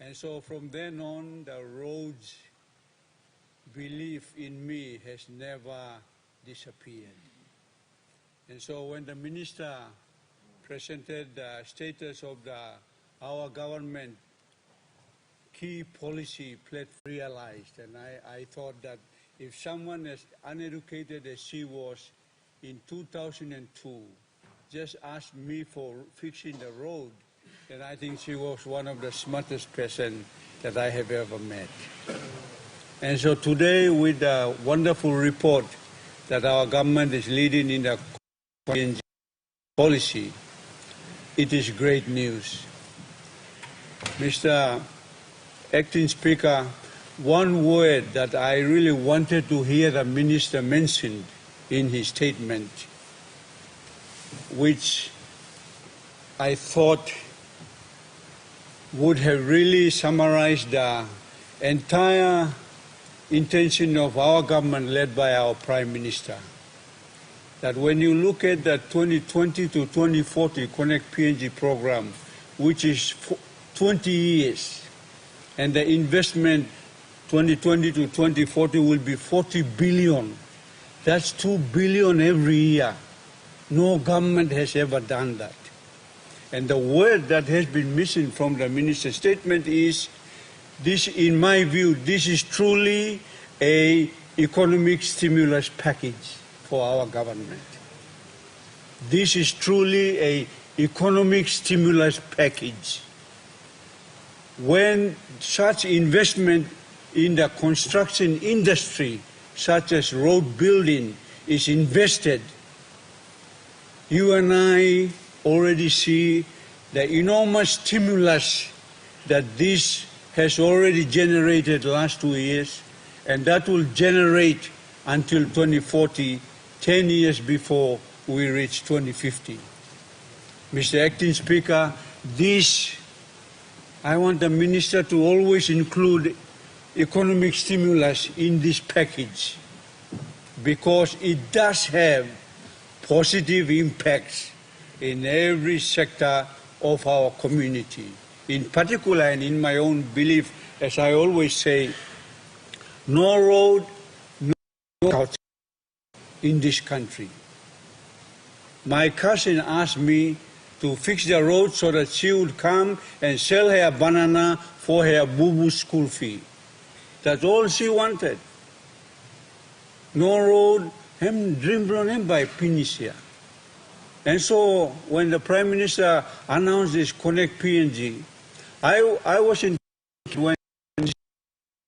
And so from then on, the roads belief in me has never disappeared. And so when the minister presented the status of our government key policy realized, and I thought that if someone as uneducated as she was in 2002 just asked me for fixing the road, then I think she was one of the smartest person that I have ever met. And so today, with the wonderful report that our government is leading in the policy, it is great news. Mr. Acting Speaker, one word that I really wanted to hear the minister mention in his statement, which I thought would have really summarized the entire intention of our government led by our Prime Minister, that when you look at the 2020 to 2040 Connect PNG program, which is 20 years, and the investment 2020 to 2040 will be 40 billion. That's 2 billion every year. No government has ever done that. And the word that has been missing from the minister's statement is, this, in my view, this is truly an economic stimulus package for our government. This is truly an economic stimulus package. When such investment in the construction industry, such as road building, is invested, you and I already see the enormous stimulus that this has already generated last 2 years, and that will generate until 2040, 10 years before we reach 2050. Mr. Acting Speaker, I want the minister to always include economic stimulus in this package, because it does have positive impacts in every sector of our community. In particular, and in my own belief, as I always say, no road, no culture in this country. My cousin asked me to fix the road so that she would come and sell her banana for her boo-boo school fee. That's all she wanted. No road, dream by Pinisia. And so when the Prime Minister announced this Connect PNG, I was in when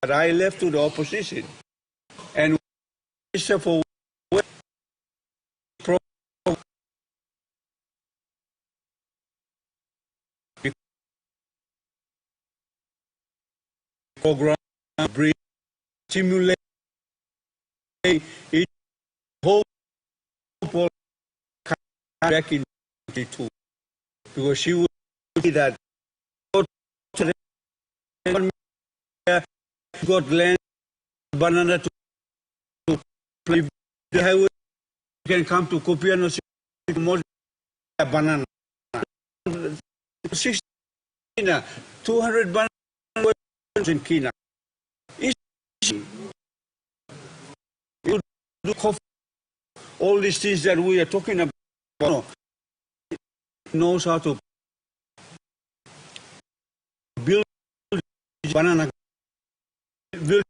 I left to the opposition. And Minister for program bring stimulate it whole back in 22, because she would see that got land banana to play the highway, you can come to Kopiano more banana 60 200 banana in Kina. You do coffee, all these things that we are talking about, knows how to build banana, build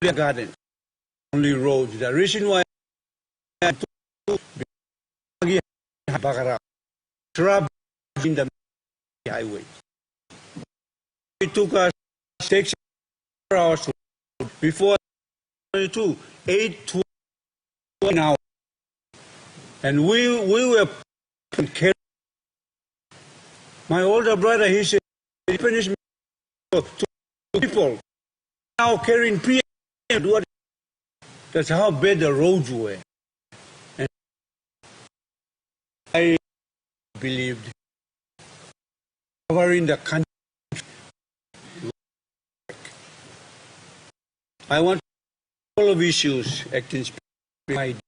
a garden, only roads. The reason why shrubs in the highway. It took us 6 hours before 22, 8 to 1 hour. And we were carrying. My older brother, he said, he finished to people now carrying PM. That's how bad the roads were. And I believed covering the country. I want all of issues, Acting Speaker,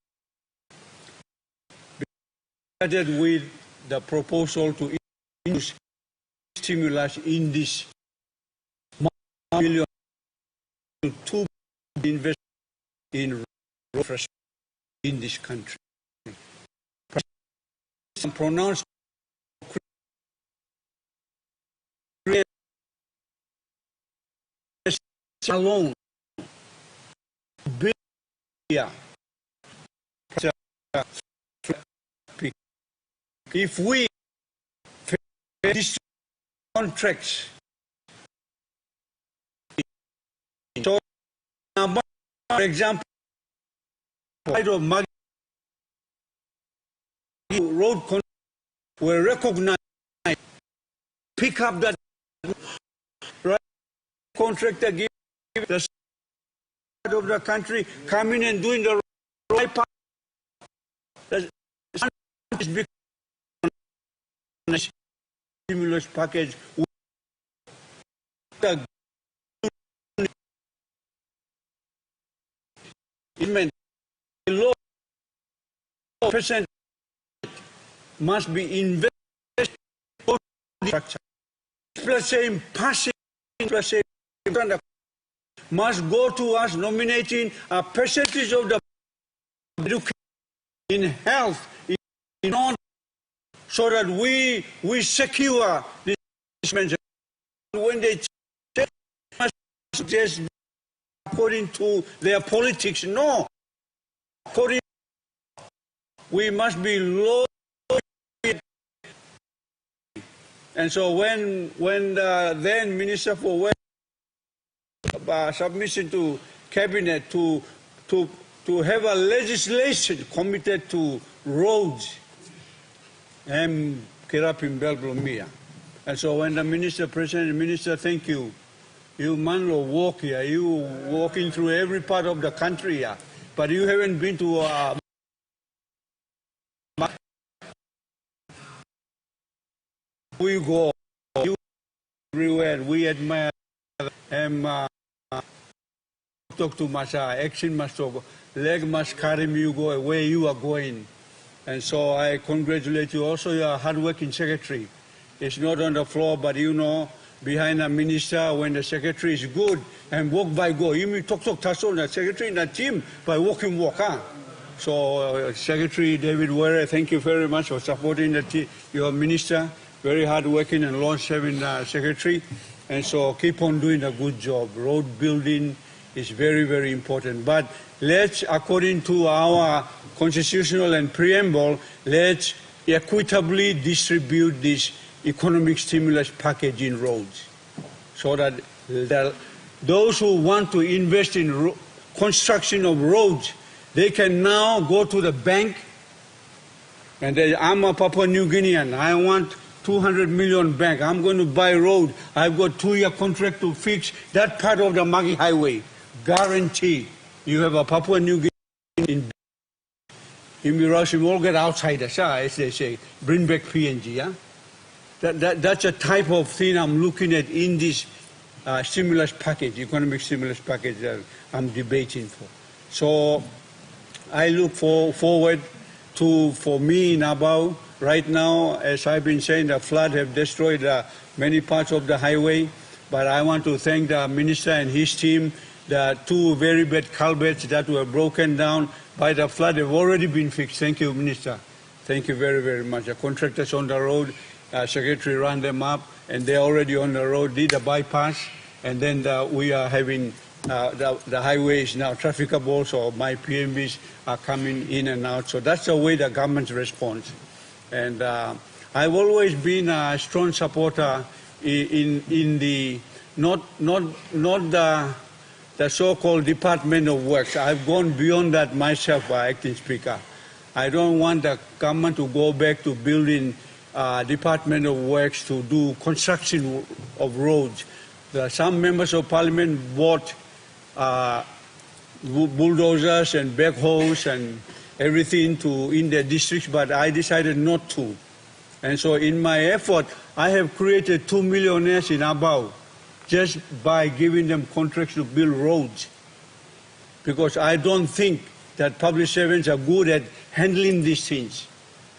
started with the proposal to introduce stimulus in this million to 2 billion investment in road infrastructure in this country. Pronounced alone billion. If we these contracts, so for example, road contracts were recognized, pick up that right contractor, give the side of the country, come in and doing the right part. The stimulus package it meant a low percent must be invested in infrastructure. Plus same passing, plus same must go to us nominating a percentage of the education in health, in on, so that we secure this mention. When they just according to their politics, no. According, we must be low. And so when the then Minister for West submission to cabinet to have a legislation committed to roads and Kirapim Belblomia. And so when the minister, thank you. You manlo walk here, you walking through every part of the country here, but you haven't been to we go you everywhere. We admire and talk to Masa, action must go, leg must carry you go where you are going. And so I congratulate you. Also, you are hardworking secretary. It's not on the floor, but you know, behind a minister, when the secretary is good and walk by go, you may talk tassel the secretary in the team by walking walk. Huh? So Secretary David Were, thank you very much for supporting your minister. Very hardworking and long-serving secretary. And so keep on doing a good job. Road building is very, very important. But let's, according to our constitutional and preamble, let's equitably distribute this economic stimulus package in roads, so that those who want to invest in construction of roads, they can now go to the bank and say, I'm a Papua New Guinean, I want 200 million bank, I'm going to buy road, I've got 2-year contract to fix that part of the Magi Highway. Guarantee you have a Papua New Guinea in Mirage, all get outsiders, as they say, bring back PNG, yeah? That's a type of thing I'm looking at in this stimulus package, economic stimulus package that I'm debating for. So I look forward to, for me in Abau, right now, as I've been saying, the flood have destroyed many parts of the highway, but I want to thank the minister and his team. The 2 very bad culverts that were broken down by the flood have already been fixed. Thank you, Minister. Thank you very, very much. The contractors on the road, Secretary ran them up, and they're already on the road, did a bypass, and then we are having the highway is now trafficable, so my PMVs are coming in and out. So that's the way the government responds. And I've always been a strong supporter in the not the so-called Department of Works. I've gone beyond that myself, Acting Speaker. I don't want the government to go back to building Department of Works to do construction of roads. Some members of Parliament bought bulldozers and backhoes and everything in their districts, but I decided not to. And so in my effort, I have created 2 millionaires in Abau just by giving them contracts to build roads. Because I don't think that public servants are good at handling these things.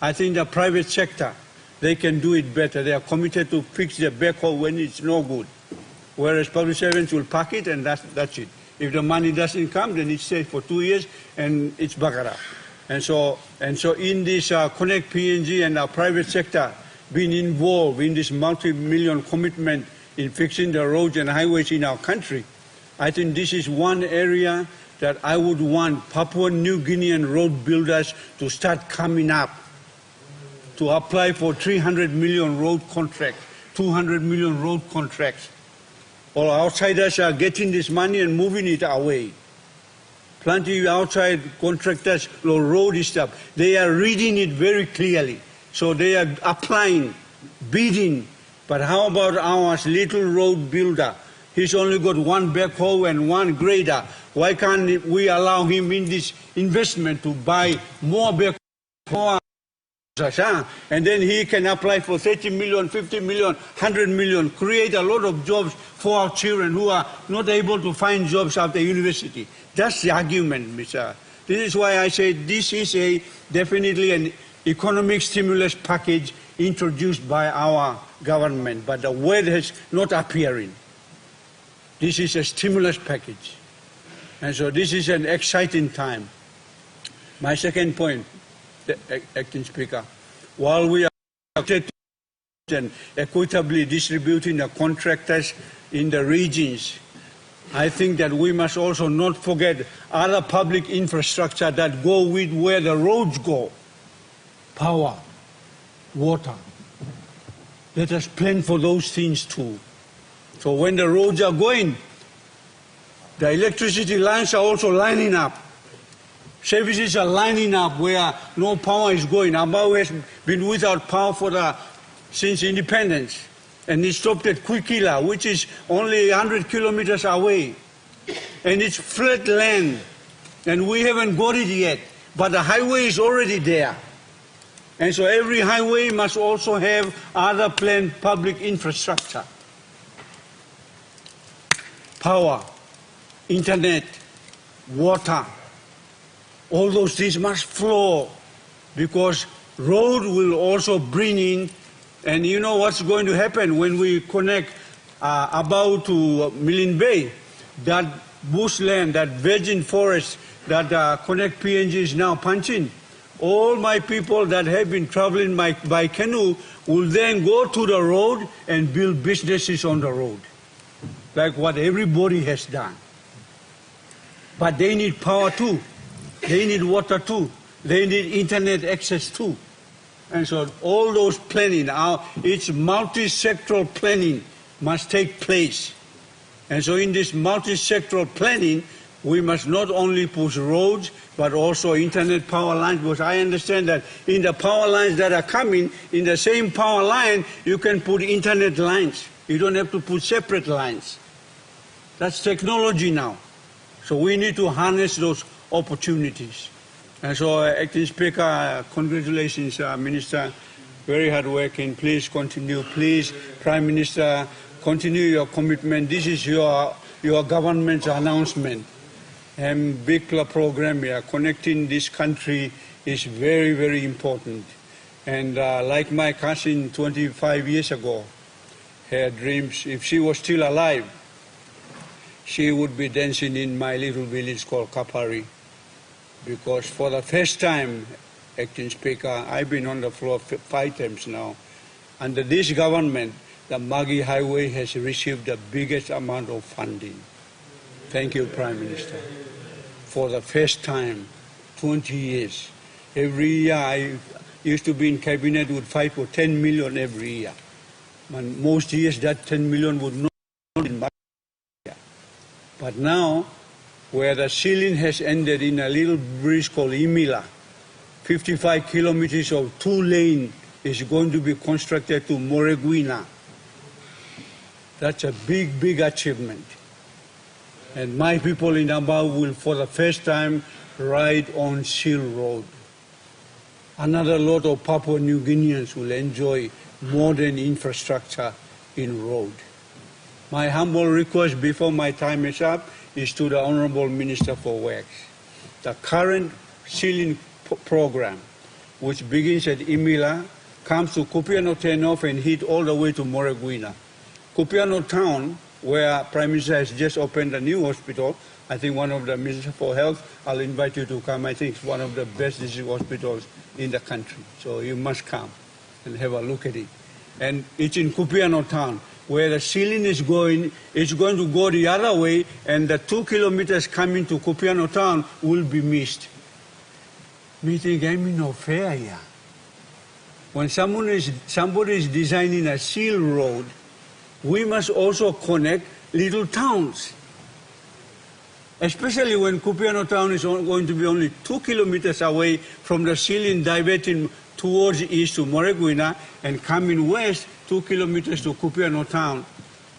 I think the private sector, they can do it better. They are committed to fix their backhoe when it's no good. whereas public servants will pack it and that's it. If the money doesn't come, then it stays for 2 years and it's bagara. And so in this Connect PNG and our private sector being involved in this multi-million commitment in fixing the roads and highways in our country, I think this is one area that I would want Papua New Guinean road builders to start coming up, to apply for 300 million road contracts, 200 million road contracts. All outsiders are getting this money and moving it away. Plenty of outside contractors, road stuff, they are reading it very clearly. So they are applying, bidding. But how about our little road builder? He's only got one backhoe and one grader. Why can't we allow him in this investment to buy more backhoe? And then he can apply for 30 million, 50 million, 100 million, create a lot of jobs for our children who are not able to find jobs after university. That's the argument, Mr. This is why I say this is definitely an economic stimulus package introduced by our government, but the word is not appearing. This is a stimulus package. And so this is an exciting time. My second point, Acting Speaker, while we are and equitably distributing the contractors in the regions, I think that we must also not forget other public infrastructure that go with where the roads go. Power, water. Let us plan for those things too. So when the roads are going, the electricity lines are also lining up. Services are lining up where no power is going. Ambao has been without power since independence. And it stopped at Kuikila, which is only 100 kilometers away. And it's flat land. And we haven't got it yet. But the highway is already there. And so every highway must also have other planned public infrastructure. Power, internet, water. All those things must flow because road will also bring in, and you know what's going to happen when we connect Ambao to Milne Bay, that bushland, that virgin forest that Connect PNG is now punching. All my people that have been traveling by canoe will then go to the road and build businesses on the road, like what everybody has done. But they need power too. They need water too. They need internet access too. And so all those planning, it's multi-sectoral planning must take place. And so in this multi-sectoral planning, we must not only push roads, but also internet power lines, because I understand that in the power lines that are coming, in the same power line, you can put internet lines. You don't have to put separate lines. That's technology now. So we need to harness those opportunities. And so, Acting Speaker, congratulations, Minister. Very hard working. Please continue. Please, Prime Minister, continue your commitment. This is your government's announcement. And big program here. Connecting this country is very, very important. And like my cousin 25 years ago, her dreams, if she was still alive, she would be dancing in my little village called Kapari. Because for the first time, Acting Speaker, I've been on the floor 5 times now. Under this government, the Magi Highway has received the biggest amount of funding. Thank you, Prime Minister. For the first time, 20 years. Every year I used to be in cabinet with 5 or 10 million every year. And most years that 10 million would not be in my year. But now, where the ceiling has ended in a little bridge called Imila, 55 kilometers of 2-lane is going to be constructed to Moreguina. That's a big, big achievement. And my people in Ambao will, for the first time, ride on Seal Road. Another lot of Papua New Guineans will enjoy modern infrastructure in road. My humble request before my time is up is to the Honourable Minister for Works. The current sealing program, which begins at Imila, comes to Kupiano Turnoff and hit all the way to Moreguina. Kupiano town where Prime Minister has just opened a new hospital. I think one of the Minister for Health, I'll invite you to come. I think it's one of the best district hospitals in the country. So you must come and have a look at it. And it's in Kupiano town, where the ceiling is going, it's going to go the other way, and the 2 kilometers coming to Kupiano town will be missed. Me think I'm no fair here. When somebody is designing a seal road, we must also connect little towns. Especially when Kupiano town is going to be only 2 kilometers away from the ceiling, diverting towards east to Moreguina and coming west 2 kilometers to Kupiano town.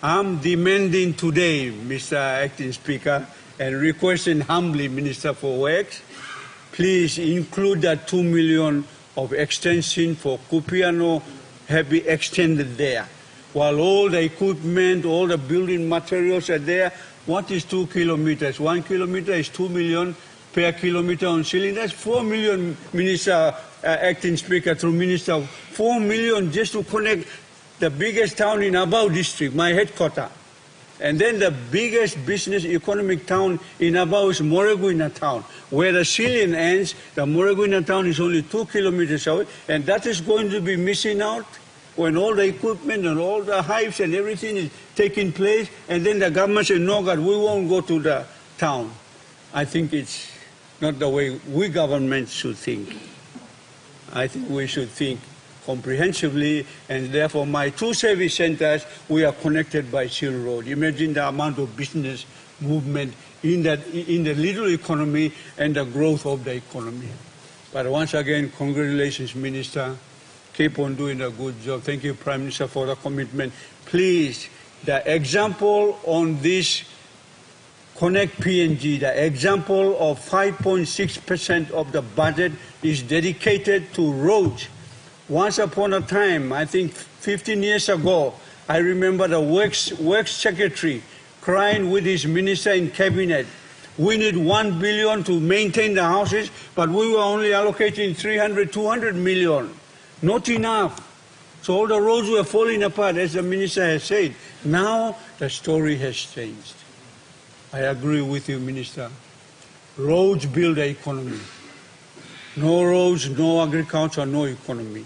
I'm demanding today, Mr. Acting Speaker, and requesting humbly, Minister for Works, please include that 2 million of extension for Kupiano have been extended there. While all the equipment, all the building materials are there, what is 2 kilometers? 1 kilometer is 2 million per kilometer on ceiling. That's 4 million, Minister, Acting Speaker, through Minister, 4 million just to connect the biggest town in Abao district, my headquarters. And then the biggest business economic town in Abao is Moreguina town. Where the ceiling ends, the Moreguina town is only 2 kilometers away, and that is going to be missing out when all the equipment and all the hives and everything is taking place, and then the government says, no, God, we won't go to the town. I think it's not the way we government should think. I think we should think comprehensively, and therefore my 2 service centers, we are connected by Seal Road. Imagine the amount of business movement in the little economy and the growth of the economy. But once again, congratulations, Minister. Keep on doing a good job. Thank you, Prime Minister, for the commitment. Please, the example on this Connect PNG, the example of 5.6% of the budget is dedicated to roads. Once upon a time, I think 15 years ago, I remember the works secretary crying with his minister in cabinet. We need 1 billion to maintain the houses, but we were only allocating 300, 200 million. Not enough. So all the roads were falling apart, as the minister has said. Now the story has changed. I agree with you, Minister. Roads build the economy. No roads, no agriculture, no economy.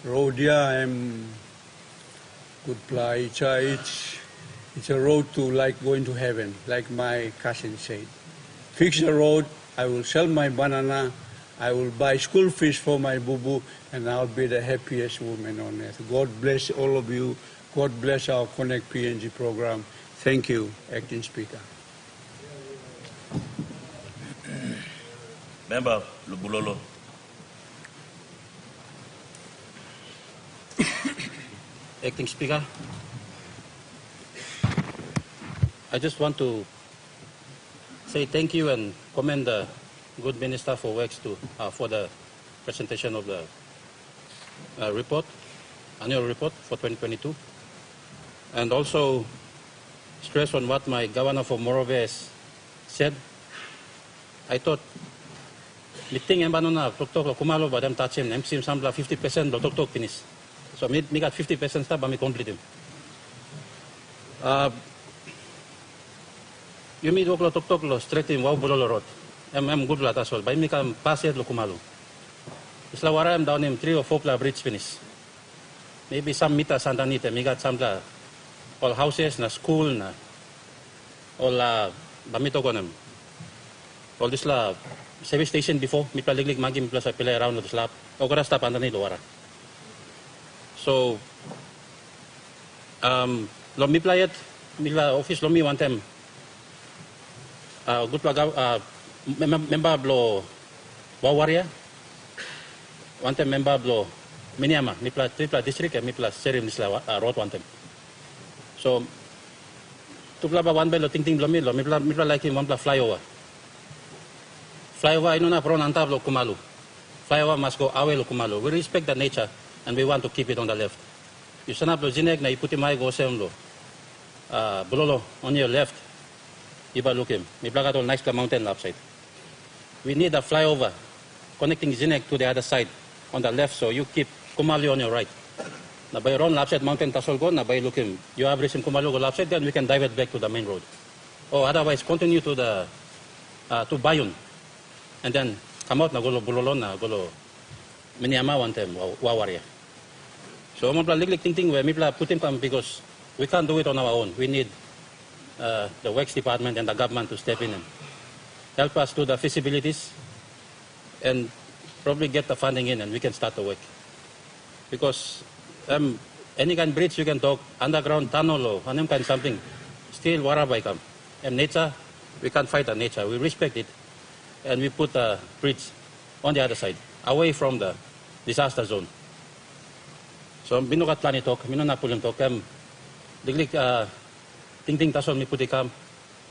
Road, yeah, I'm good play. It's a road to like going to heaven, like my cousin said. Fix the road, I will sell my banana, I will buy school fees for my boo-boo, and I'll be the happiest woman on earth. God bless all of you. God bless our Connect PNG program. Thank you, Acting Speaker. Member Lubulolo. Acting Speaker, I just want to say thank you and commend the good Minister for Works for the presentation of the annual report for 2022, and also stress on what my governor for Morovia has said. I thought meeting and banana tok kumalo ba dem tachem MC sambla 50% lo tok finish. So me got 50% stuff, but me complete him. You meet oklo tok lo straight in wow bulolo road. I'm good lat as well. But me can pass it lo kumalo. Isla wara I'm down him 3 or 4 bridge finish. Maybe some meters underneath me got some all houses na school na all bamito ko nam. All this la service station before me paliglig magi me plus I play around the slab. Ogara stop underneath lo wara. So, lo mi playet, mi la office lo mi one time. Good plaga, member blo Wawaria. One time member blo Miniama, mi pla tripla district and mi pla serim nisla road one time. So, tu pla ba one belo ting blo mi pla like him one pla flyover. Flyover ino na pro nanta blo kumalu. Flyover must go away lo kumalu. We respect the nature. And we want to keep it on the left. You stand up lo zinek na iputi mai go sem lo. Bulolo on your left. Iba look him. Mi plaga to nice mountain upside. We need a flyover connecting Zinek to the other side on the left, so you keep Kumali on your right. Na by Ron Lapset Mountain Tasolgo, na by Lukim, you have resim Kumalugo Lapset, then we can divert back to the main road. Or otherwise continue to the to Bayun, and then come out na gulo Bulolon na gulo Miniama one time Wawaria. So mo pla liglig ting we mi pla putim kam because we can't do it on our own. We need the Works Department and the government to step in and help us do the feasibilities and probably get the funding in, and we can start the work. Because any kind of bridge you can talk, underground tunnel or any kind of something, still warabai come. And nature, we can't fight the nature. We respect it, and we put a bridge on the other side, away from the disaster zone. So binukat plan ito, minunapulong to, diglig ting tasol mi putikam.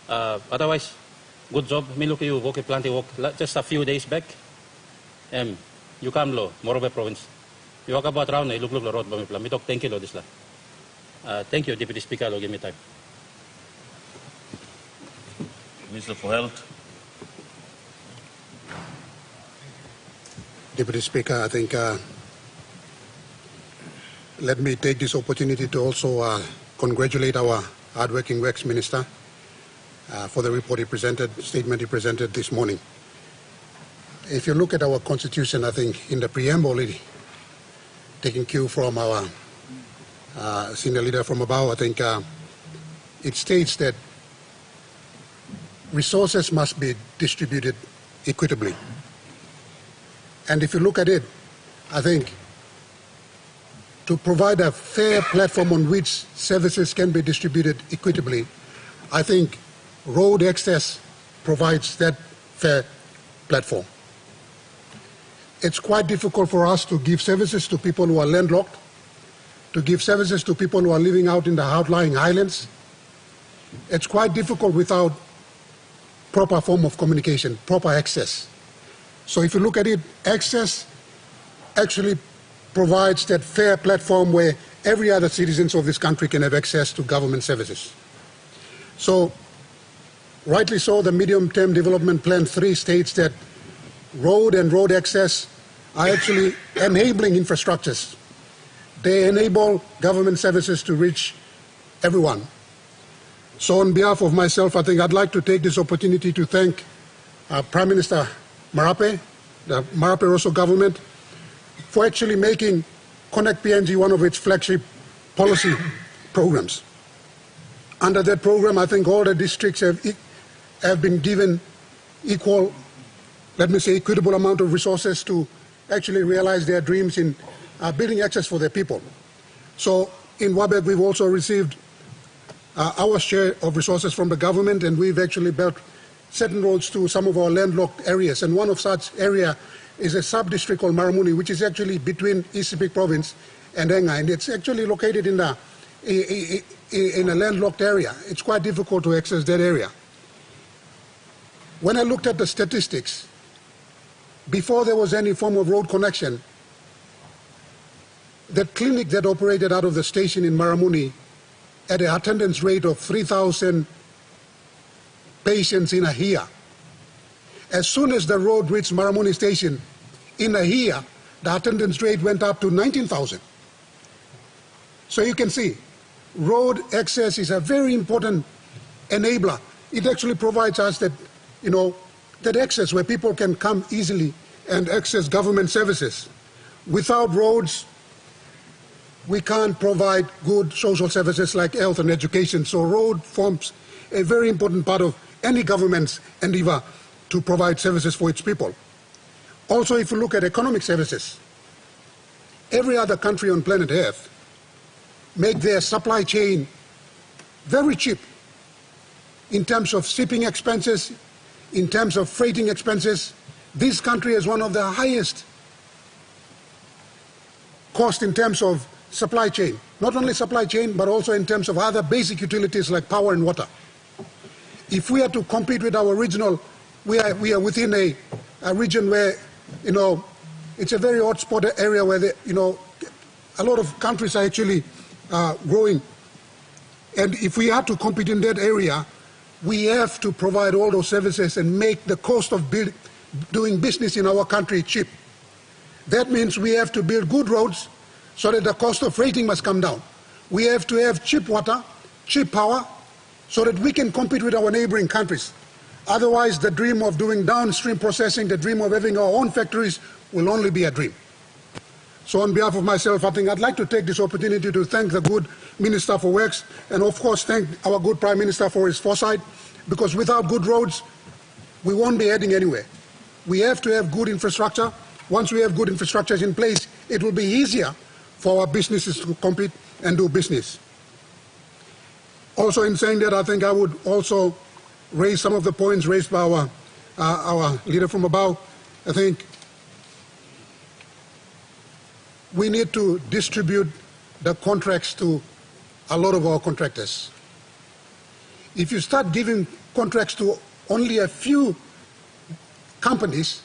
Otherwise, good job. Miluki you walk planty walk just a few days back. You come lo Morobe province. You walk about around look the road bami plan. Mi talk 10 kilo this la. Thank you, Deputy Speaker. Lo give me time. Minister for Health. Deputy Speaker, I think let me take this opportunity to also congratulate our hardworking Works Minister for the report he presented, statement he presented this morning. If you look at our Constitution, I think in the preamble, taking cue from our senior leader from above, I think it states that resources must be distributed equitably. And if you look at it, I think to provide a fair platform on which services can be distributed equitably, I think road access provides that fair platform. It's quite difficult for us to give services to people who are landlocked, to give services to people who are living out in the outlying islands. It's quite difficult without proper form of communication, proper access. So if you look at it, access actually provides that fair platform where every other citizens of this country can have access to government services. So, rightly so, the Medium-Term Development Plan 3 states that road and road access are actually enabling infrastructures. They enable government services to reach everyone. So on behalf of myself, I think I'd like to take this opportunity to thank Prime Minister Marape, the Marape-Rosso government, for actually making Connect PNG one of its flagship policy programs. Under that program, I think all the districts have been given equal, let me say, equitable amount of resources to actually realize their dreams in building access for their people. So in Wabeg, we've also received our share of resources from the government, and we've actually built certain roads to some of our landlocked areas. And one of such area is a sub-district called Maramuni, which is actually between East Sepik Province and Enga, and it's actually located in a landlocked area. It's quite difficult to access that area. When I looked at the statistics, before there was any form of road connection, the clinic that operated out of the station in Maramuni had an attendance rate of 3,000 patients in a year. As soon as the road reached Maramuni station, in a year, the attendance rate went up to 19,000. So you can see, road access is a very important enabler. It actually provides us that, that access where people can come easily and access government services. Without roads, we can't provide good social services like health and education. So road forms a very important part of any government's endeavor to provide services for its people. Also, if you look at economic services, every other country on planet Earth make their supply chain very cheap in terms of shipping expenses, in terms of freighting expenses. This country has one of the highest cost in terms of supply chain. Not only supply chain, but also in terms of other basic utilities like power and water. If we are to compete with our regional, we are within a region where, it's a very hotspot area where, a lot of countries are actually growing. And if we are to compete in that area, we have to provide all those services and make the cost of doing business in our country cheap. That means we have to build good roads so that the cost of freighting must come down. We have to have cheap water, cheap power, so that we can compete with our neighboring countries. Otherwise, the dream of doing downstream processing, the dream of having our own factories will only be a dream. So on behalf of myself, I think I'd like to take this opportunity to thank the good Minister for Works, and of course thank our good Prime Minister for his foresight, because without good roads, we won't be heading anywhere. We have to have good infrastructure. Once we have good infrastructures in place, it will be easier for our businesses to compete and do business. Also, in saying that, I think I would also raise some of the points raised by our leader from above. I think we need to distribute the contracts to a lot of our contractors. If you start giving contracts to only a few companies,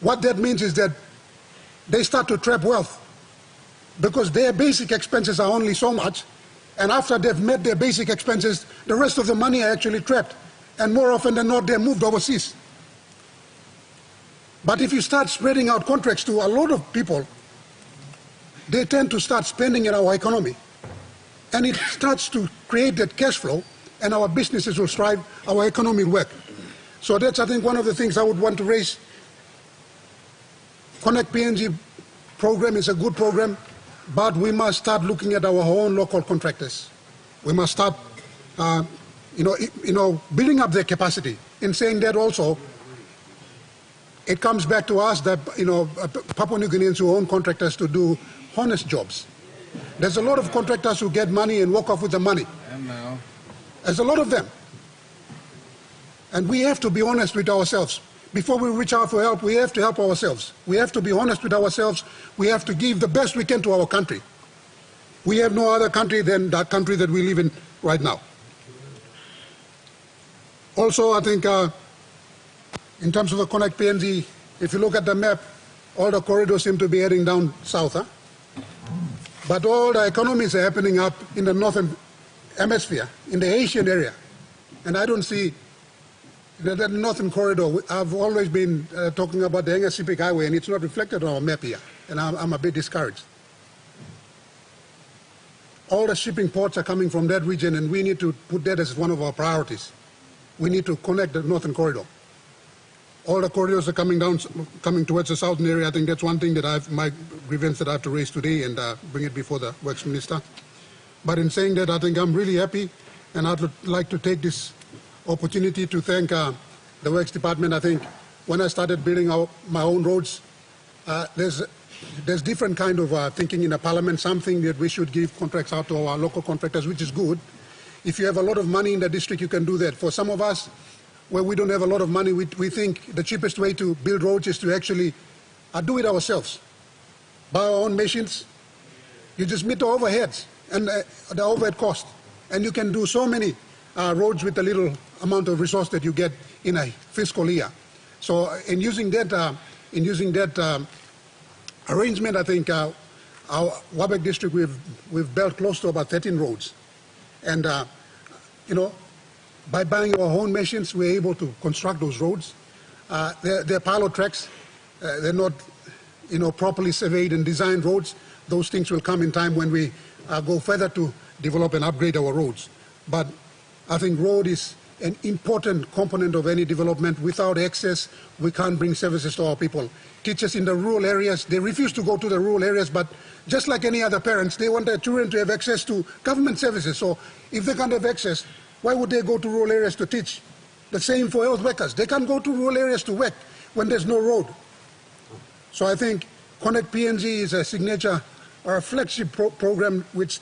what that means is that they start to trap wealth, because their basic expenses are only so much, and after they've met their basic expenses, the rest of the money are actually trapped, and more often than not, they're moved overseas. But if you start spreading out contracts to a lot of people, they tend to start spending in our economy, and it starts to create that cash flow, and our businesses will strive, our economy will work. So that's, I think, one of the things I would want to raise. Connect PNG program is a good program, but we must start looking at our own local contractors. We must start, building up their capacity. In saying that also, it comes back to us that, Papua New Guineans who own contractors to do honest jobs. There's a lot of contractors who get money and walk off with the money. There's a lot of them. And we have to be honest with ourselves. Before we reach out for help, we have to help ourselves. We have to be honest with ourselves. We have to give the best we can to our country. We have no other country than that country that we live in right now. Also, I think in terms of the Connect PNG, if you look at the map, all the corridors seem to be heading down south. But all the economies are happening up in the northern hemisphere, in the Asian area. And I don't see that northern corridor. I've always been talking about the Pacific Highway, and it's not reflected on our map here, and I'm a bit discouraged. All the shipping ports are coming from that region, and we need to put that as one of our priorities. We need to connect the northern corridor. All the corridors are coming towards the southern area. I think that's one thing that my grievance that I have to raise today and bring it before the Works Minister. But in saying that, I think I'm really happy, and I'd like to take this opportunity to thank the Works Department. I think when I started building my own roads, there's different kind of thinking in the Parliament, something that we should give contracts out to our local contractors, which is good. If you have a lot of money in the district, you can do that. For some of us, where we don't have a lot of money, we think the cheapest way to build roads is to actually do it ourselves. Buy our own machines, you just meet the overheads and the overhead cost, and you can do so many roads with a little amount of resource that you get in a fiscal year. So in using that arrangement, I think our Wabek district, we've built close to about 13 roads. And, by buying our own machines, we're able to construct those roads. They're pilot tracks. They're not, properly surveyed and designed roads. Those things will come in time when we go further to develop and upgrade our roads. But I think road is an important component of any development. Without access, we can't bring services to our people. Teachers in the rural areas, they refuse to go to the rural areas, but just like any other parents, they want their children to have access to government services. So if they can't have access, why would they go to rural areas to teach? The same for health workers. They can't go to rural areas to work when there's no road. So I think Connect PNG is a signature or a flagship program which,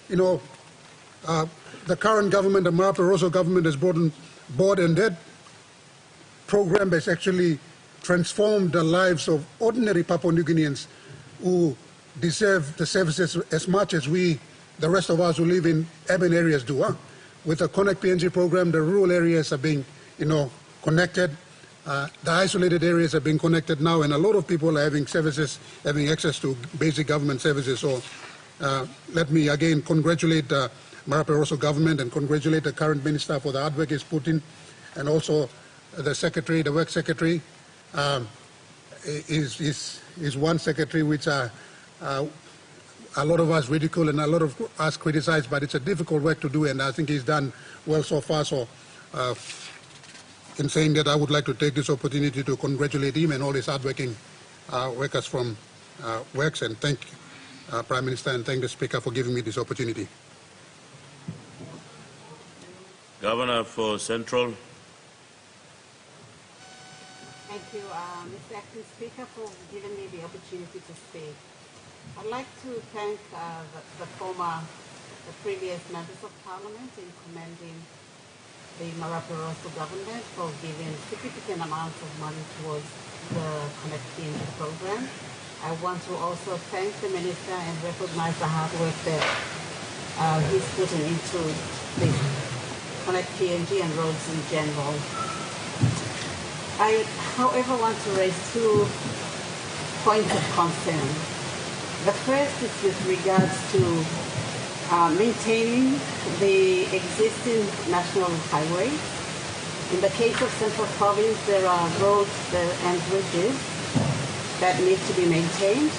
the current government, the Marape Rosso government, has brought on board, and that program has actually transformed the lives of ordinary Papua New Guineans who deserve the services as much as the rest of us who live in urban areas do. With the Connect PNG program, the rural areas are being, connected. The isolated areas are being connected now, and a lot of people are having access to basic government services. So let me again congratulate the Marape Rosso government and congratulate the current minister for the hard work he's put in, and also the secretary, the work secretary, is one secretary which a lot of us ridicule and a lot of us criticize, but it's a difficult work to do, and I think he's done well so far. So in saying that, I would like to take this opportunity to congratulate him and all his hardworking workers from Works, and thank Prime Minister and thank the Speaker for giving me this opportunity. Governor for Central. Thank you, Mr. Acting Speaker, for giving me the opportunity to speak. I'd like to thank the previous members of Parliament in commending the Marape-Rosso government for giving significant amounts of money towards the Connect PNG program. I want to also thank the Minister and recognize the hard work that he's putting into the Connect PNG and roads in general. I, however, want to raise 2 points of concern. The first is with regards to maintaining the existing national highway. In the case of Central Province, there are roads and bridges that need to be maintained,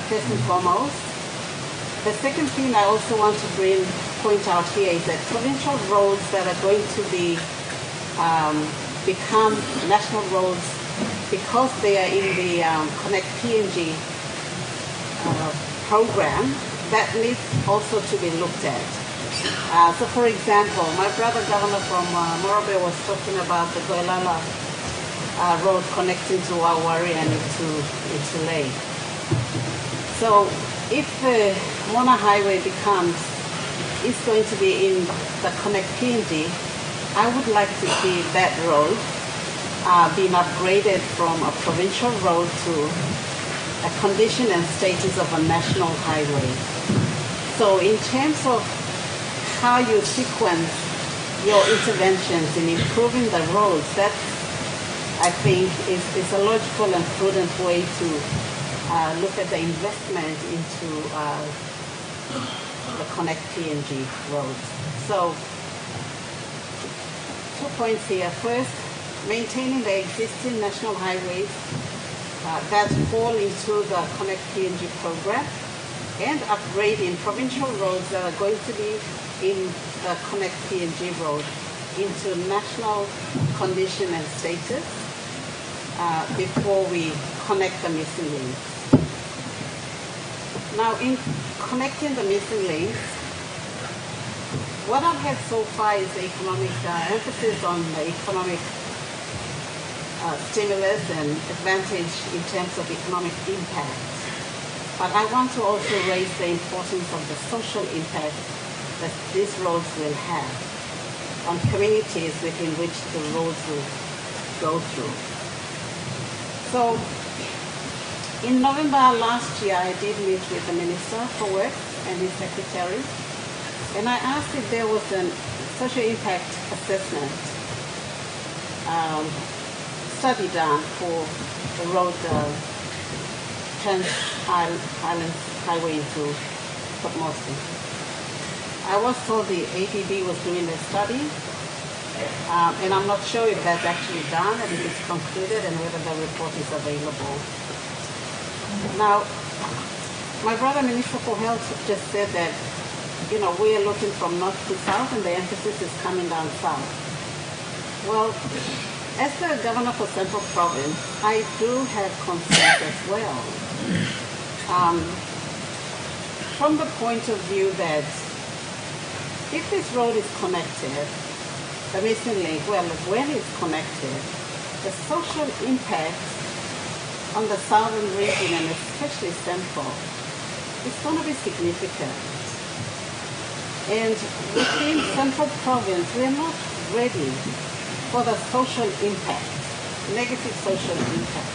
first and foremost. The second thing I also want to point out here is that provincial roads that are going to be become national roads because they are in the Connect PNG program, that needs also to be looked at. So for example, my brother governor from Morobe was talking about the Goilala road connecting to Wawari and into Ley. So if the Mona Highway is going to be in the Connect PNG, I would like to see that road being upgraded from a provincial road to a condition and status of a national highway. So in terms of how you sequence your interventions in improving the roads, that I think is a logical and prudent way to look at the investment into the Connect PNG roads. So 2 points here. First, maintaining the existing national highways that fall into the Connect PNG program, and upgrading provincial roads that are going to be in the Connect PNG road into national condition and status before we connect the missing links. Now, in connecting the missing links, what I've had so far is the economic emphasis on the economic stimulus and advantage in terms of economic impact. But I want to also raise the importance of the social impact that these roads will have on communities within which the roads will go through. So in November last year, I did meet with the Minister for Works and his secretary, and I asked if there was a social impact assessment study done for the road Trans-Island Highway into Port Moresby. I was told the ADB was doing a study, and I'm not sure if that's actually done and if it's concluded and whether the report is available. Now, my brother Minister for Health just said that, we are looking from north to south and the emphasis is coming down south. Well, as the governor for Central Province, I do have concerns as well. From the point of view that if this road is connected, the missing link, well, when it's connected, the social impact on the southern region and especially central is going to be significant. And within Central Province, we're not ready for the social impact, negative social impact,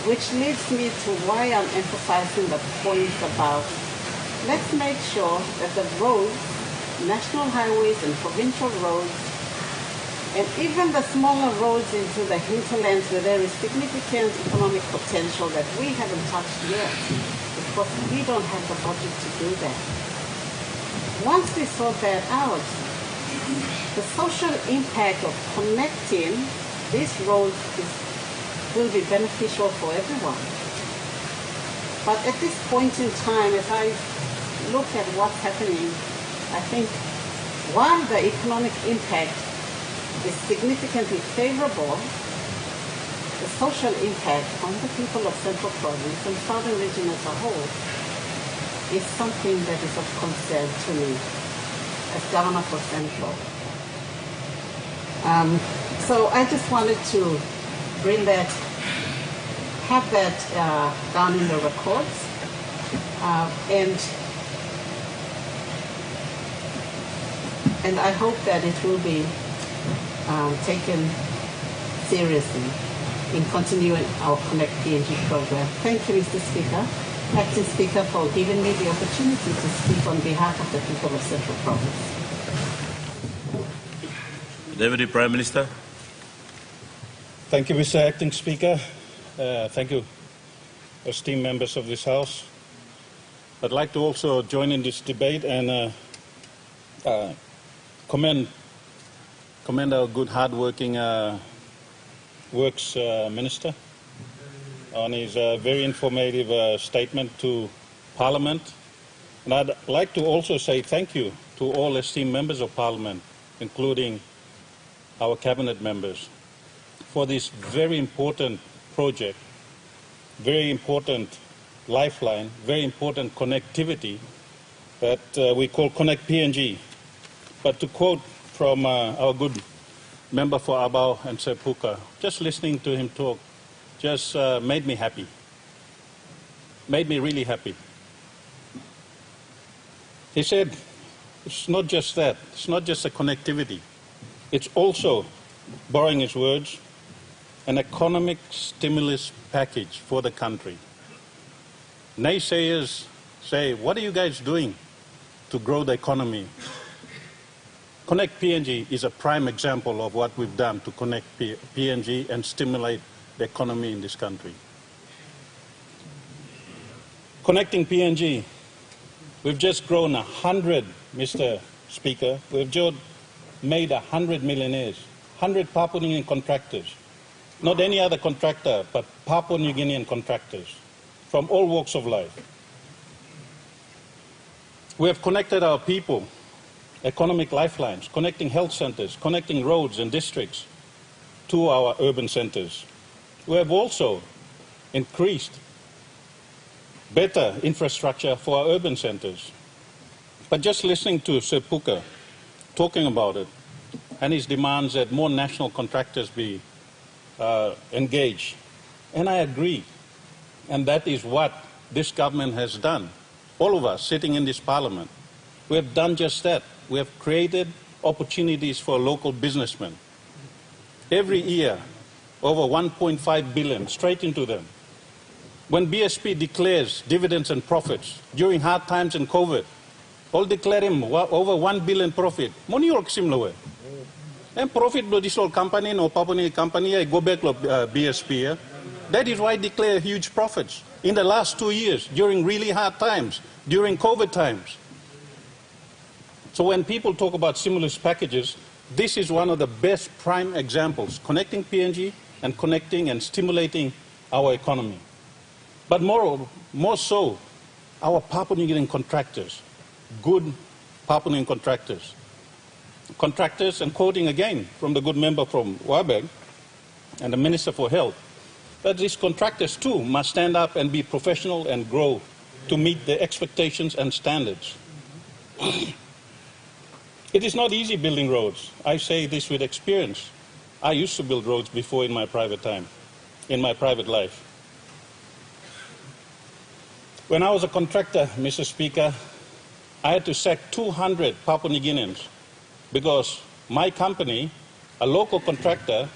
which leads me to why I'm emphasizing the points about let's make sure that the roads, national highways and provincial roads, and even the smaller roads into the hinterlands where there is significant economic potential that we haven't touched yet, because we don't have the budget to do that. Once we sort that out, the social impact of connecting these roads will be beneficial for everyone. But at this point in time, as I look at what's happening, I think, one, the economic impact is significantly favorable. The social impact on the people of Central Province and Southern Region as a whole is something that is of concern to me as Governor for Central. So I just wanted to bring that, have that down in the records, and I hope that it will be taken seriously in continuing our Connect PNG program. Thank you, Mr. Speaker. Acting Speaker, for giving me the opportunity to speak on behalf of the people of Central Province. Deputy Prime Minister. Thank you, Mr. Acting Speaker. Thank you, esteemed members of this House. I'd like to also join in this debate and commend our good, hard-working Works Minister on his very informative statement to Parliament. And I'd like to also say thank you to all esteemed members of Parliament, including our Cabinet members, for this very important project, very important lifeline, very important connectivity that we call Connect PNG. But to quote from our good member for Abau and Sepuka, just listening to him talk just made me happy, made me really happy. He said, it's not just that, it's not just a connectivity, it's also, borrowing his words, an economic stimulus package for the country. Naysayers say, what are you guys doing to grow the economy? Connect PNG is a prime example of what we've done to connect PNG and stimulate the economy in this country. Connecting PNG, we've just grown 100, Mr. Speaker. We've just made 100 millionaires, 100 Papua New Guinean contractors. Not any other contractor, but Papua New Guinean contractors from all walks of life. We have connected our people, economic lifelines, connecting health centers, connecting roads and districts to our urban centers. We have also increased better infrastructure for our urban centers. But just listening to Sepuka talking about it and his demands that more national contractors be engaged, and I agree, and that is what this government has done. All of us sitting in this parliament, we have done just that. We have created opportunities for local businessmen. Every year, over 1.5 billion straight into them. When BSP declares dividends and profits during hard times and COVID, all declare him over 1 billion profit. Money or similar. And profit do this whole company, no Papua company, I go back to BSP. That is why I declare huge profits in the last 2 years during really hard times, during COVID times. So when people talk about stimulus packages, this is one of the best prime examples, connecting PNG and connecting and stimulating our economy. But more so, our Papua New Guinean contractors, good Papua New Guinean contractors. Contractors, and quoting again from the good member from Wabeg and the Minister for Health, that these contractors too must stand up and be professional and grow to meet the expectations and standards. It is not easy building roads. I say this with experience. I used to build roads before in my private time, in my private life. When I was a contractor, Mr. Speaker, I had to sack 200 Papua New Guineans because my company, a local contractor,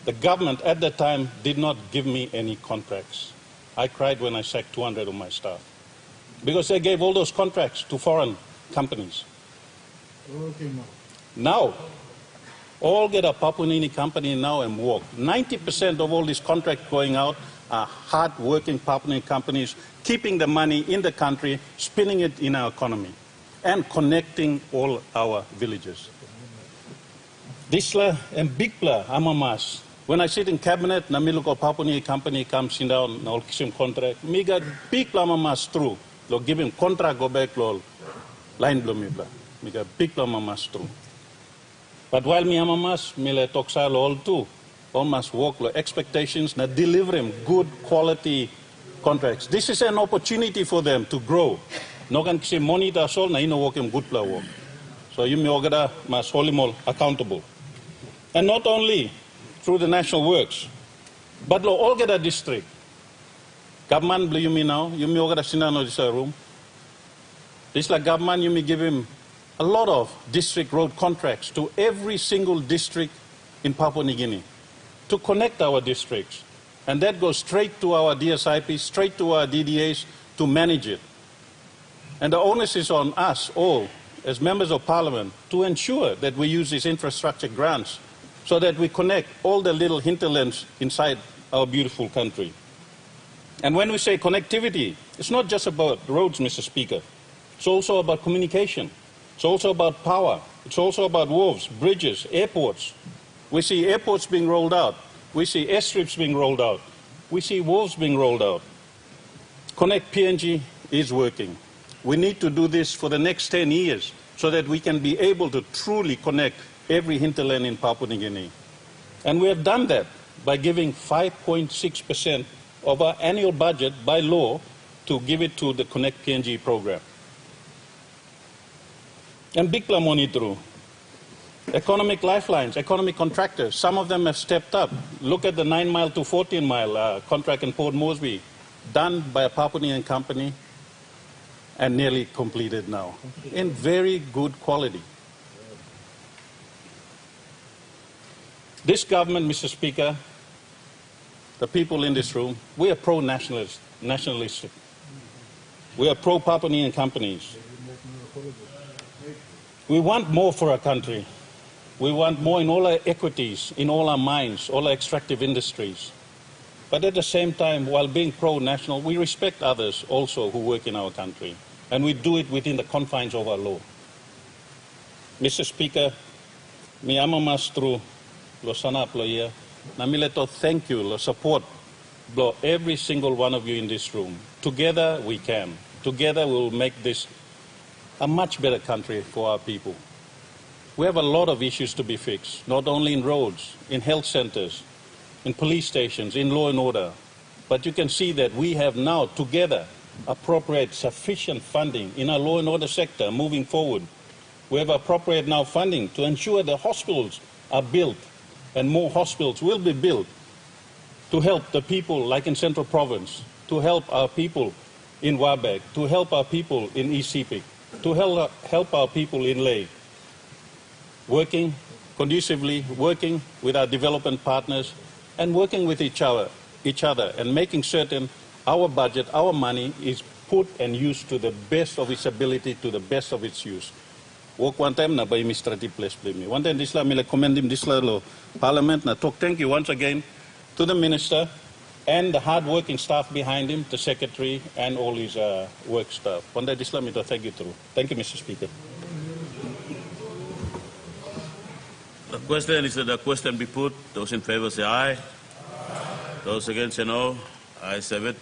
the government at that time did not give me any contracts. I cried when I sacked 200 of my staff because they gave all those contracts to foreign companies. Now, all get a Papua New Guinea company now and walk. 90% of all these contracts going out are hard-working Papua New Guinea companies, keeping the money in the country, spinning it in our economy, and connecting all our villages. Disla and Bigpla Amamas, When I sit in cabinet, na mi luko Papua New company comes in down na kisim contract. Mi got big plama mas true. Lo give him contract go back lo line blow mi bla. Mi got big plama mas true. But while mi amamas mi le toksa lo all too. All must work lo expectations na deliver him good quality contracts. This is an opportunity for them to grow. No can kisim monitor sol na ino work him good pla work. So you mi ogada mas holimol accountable. And not only through the national works, but lo all get a district. Government blue you me now, you me ogada sinano this room. This like government you me give him a lot of district road contracts to every single district in Papua New Guinea to connect our districts. And that goes straight to our DSIP, straight to our DDAs to manage it. And the onus is on us all as members of parliament to ensure that we use these infrastructure grants so that we connect all the little hinterlands inside our beautiful country. And when we say connectivity, it's not just about roads, Mr. Speaker. It's also about communication. It's also about power. It's also about wharves, bridges, airports. We see airports being rolled out. We see airstrips being rolled out. We see wharves being rolled out. Connect PNG is working. We need to do this for the next 10 years so that we can be able to truly connect every hinterland in Papua New Guinea. And we have done that by giving 5.6% of our annual budget by law to give it to the Connect PNG program. And big money through. Economic lifelines, economic contractors, some of them have stepped up. Look at the 9-mile to 14-mile contract in Port Moresby, done by a Papua New Guinean company and nearly completed now, in very good quality. This government, Mr. Speaker, the people in this room, we are pro-nationalistic. We are pro-Papua New Guinean companies. We want more for our country. We want more in all our equities, in all our mines, all our extractive industries. But at the same time, while being pro-national, we respect others also who work in our country. And we do it within the confines of our law. Mr. Speaker, mi ama mastru lo sana ploia, na mileto thank you, lo support blow every single one of you in this room. Together we can. Together we will make this a much better country for our people. We have a lot of issues to be fixed, not only in roads, in health centers, in police stations, in law and order. But you can see that we have now together appropriate sufficient funding in our law and order sector moving forward. We have appropriate now funding to ensure the hospitals are built and more hospitals will be built to help the people like in Central Province, to help our people in Wabag, to help our people in East Sepik, to help our people in Ley. Working conducively, working with our development partners and working with each other and making certain our budget, our money is put and used to the best of its ability, to the best of its use. Work one time na by administrative place me. One time this la me commend him this la lo parliament na talk thank you once again to the minister and the hard-working staff behind him, the secretary and all his work staff. One day this la me to thank you through. Thank you, Mr. Speaker. The question is that the question be put. Those in favor say aye. Those against say no. Ayes have it.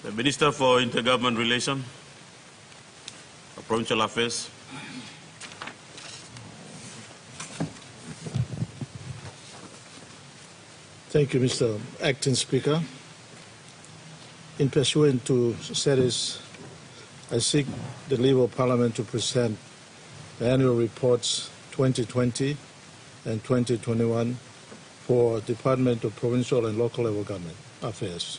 The Minister for Intergovernment Relations, Provincial Affairs. Thank you, Mr. Acting Speaker. In pursuant to SERIS I seek the leave of Parliament to present the annual reports 2020 and 2021 for Department of Provincial and Local Level Government Affairs.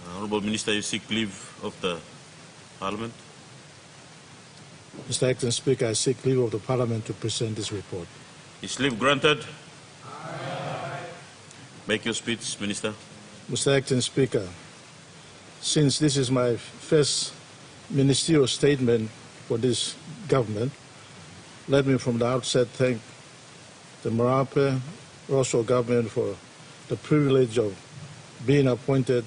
Honourable Minister, you seek leave of the Parliament? Mr. Acting Speaker, I seek leave of the Parliament to present this report. Is leave granted? Make your speech, Minister. Mr. Acting Speaker, since this is my first ministerial statement for this government, let me from the outset thank the Marape Rosso government for the privilege of being appointed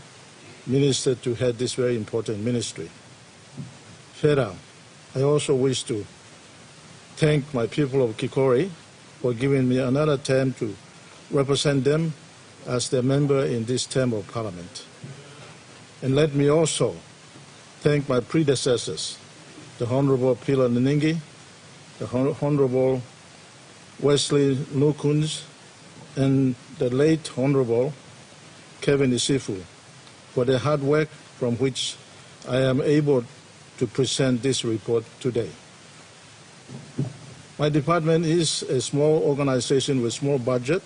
minister to head this very important ministry. Further, I also wish to thank my people of Kikori for giving me another term to represent them as their member in this term of Parliament. And let me also thank my predecessors, the Honourable Pila Ningi, the Honourable Wesley Nukunz, and the late Honourable Kevin Isifu for their hard work from which I am able to present this report today. My department is a small organization with small budget,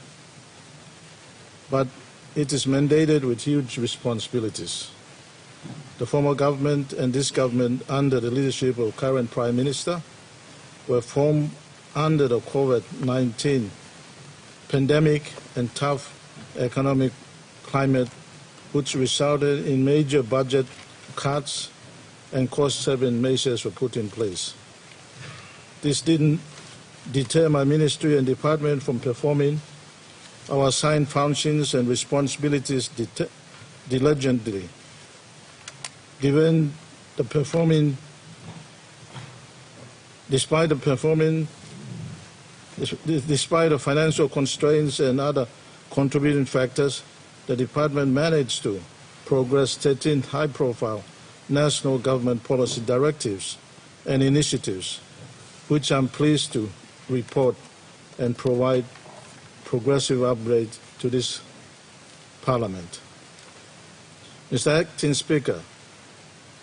but it is mandated with huge responsibilities. The former government and this government, under the leadership of current Prime Minister, were formed under the COVID-19 pandemic and tough economic climate, which resulted in major budget cuts and cost-saving measures were put in place. This didn't deter my ministry and department from performing our assigned functions and responsibilities diligently. Despite the financial constraints and other contributing factors, the department managed to progress 13 high-profile national government policy directives and initiatives, which I'm pleased to report and provide progressive upgrade to this Parliament. Mr. Acting Speaker,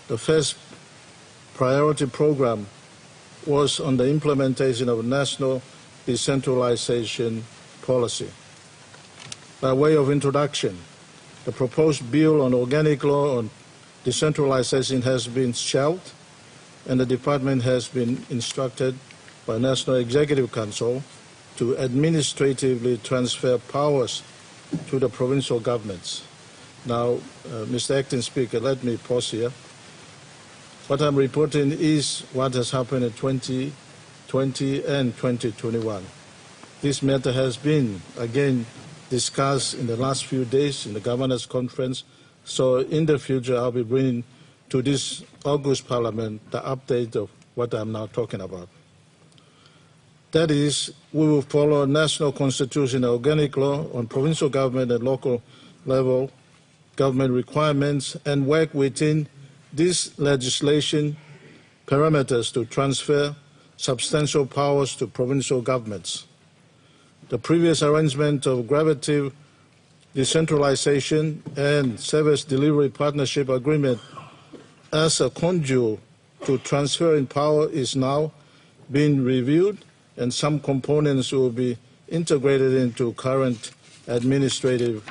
the first priority program was on the implementation of national decentralization policy. By way of introduction, the proposed bill on organic law on decentralization has been shelved, and the department has been instructed by National Executive Council to administratively transfer powers to the provincial governments. Now, Mr. Acting Speaker, let me pause here. What I'm reporting is what has happened in 2020 and 2021. This matter has been, again, discussed in the last few days in the Governors' Conference, so in the future I'll be bringing to this August Parliament the update of what I'm now talking about. That is, we will follow national constitution and organic law on provincial government and local level government requirements and work within these legislation parameters to transfer substantial powers to provincial governments. The previous arrangement of gravitative decentralization and service delivery partnership agreement as a conduit to transferring power is now being reviewed, and some components will be integrated into current administrative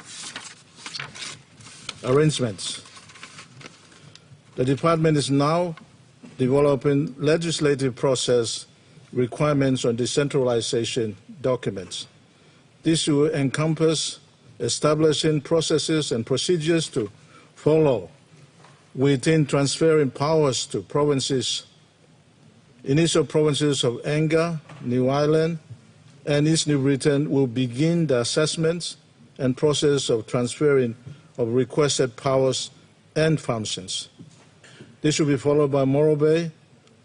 arrangements. The department is now developing legislative process requirements on decentralization documents. This will encompass establishing processes and procedures to follow within transferring powers to provinces. Initial provinces of Enga, New Ireland, and East New Britain will begin the assessments and process of transferring of requested powers and functions. This will be followed by Morro Bay,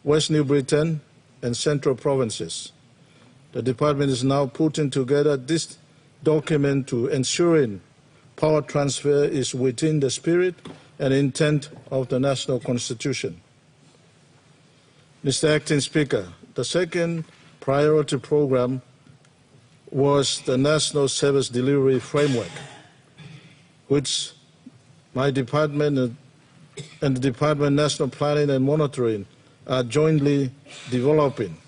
West New Britain, and Central Provinces. The department is now putting together this document to ensuring power transfer is within the spirit and intent of the national constitution. Mr. Acting Speaker, the second priority program was the National Service Delivery Framework, which my department and the Department of National Planning and Monitoring are jointly developing.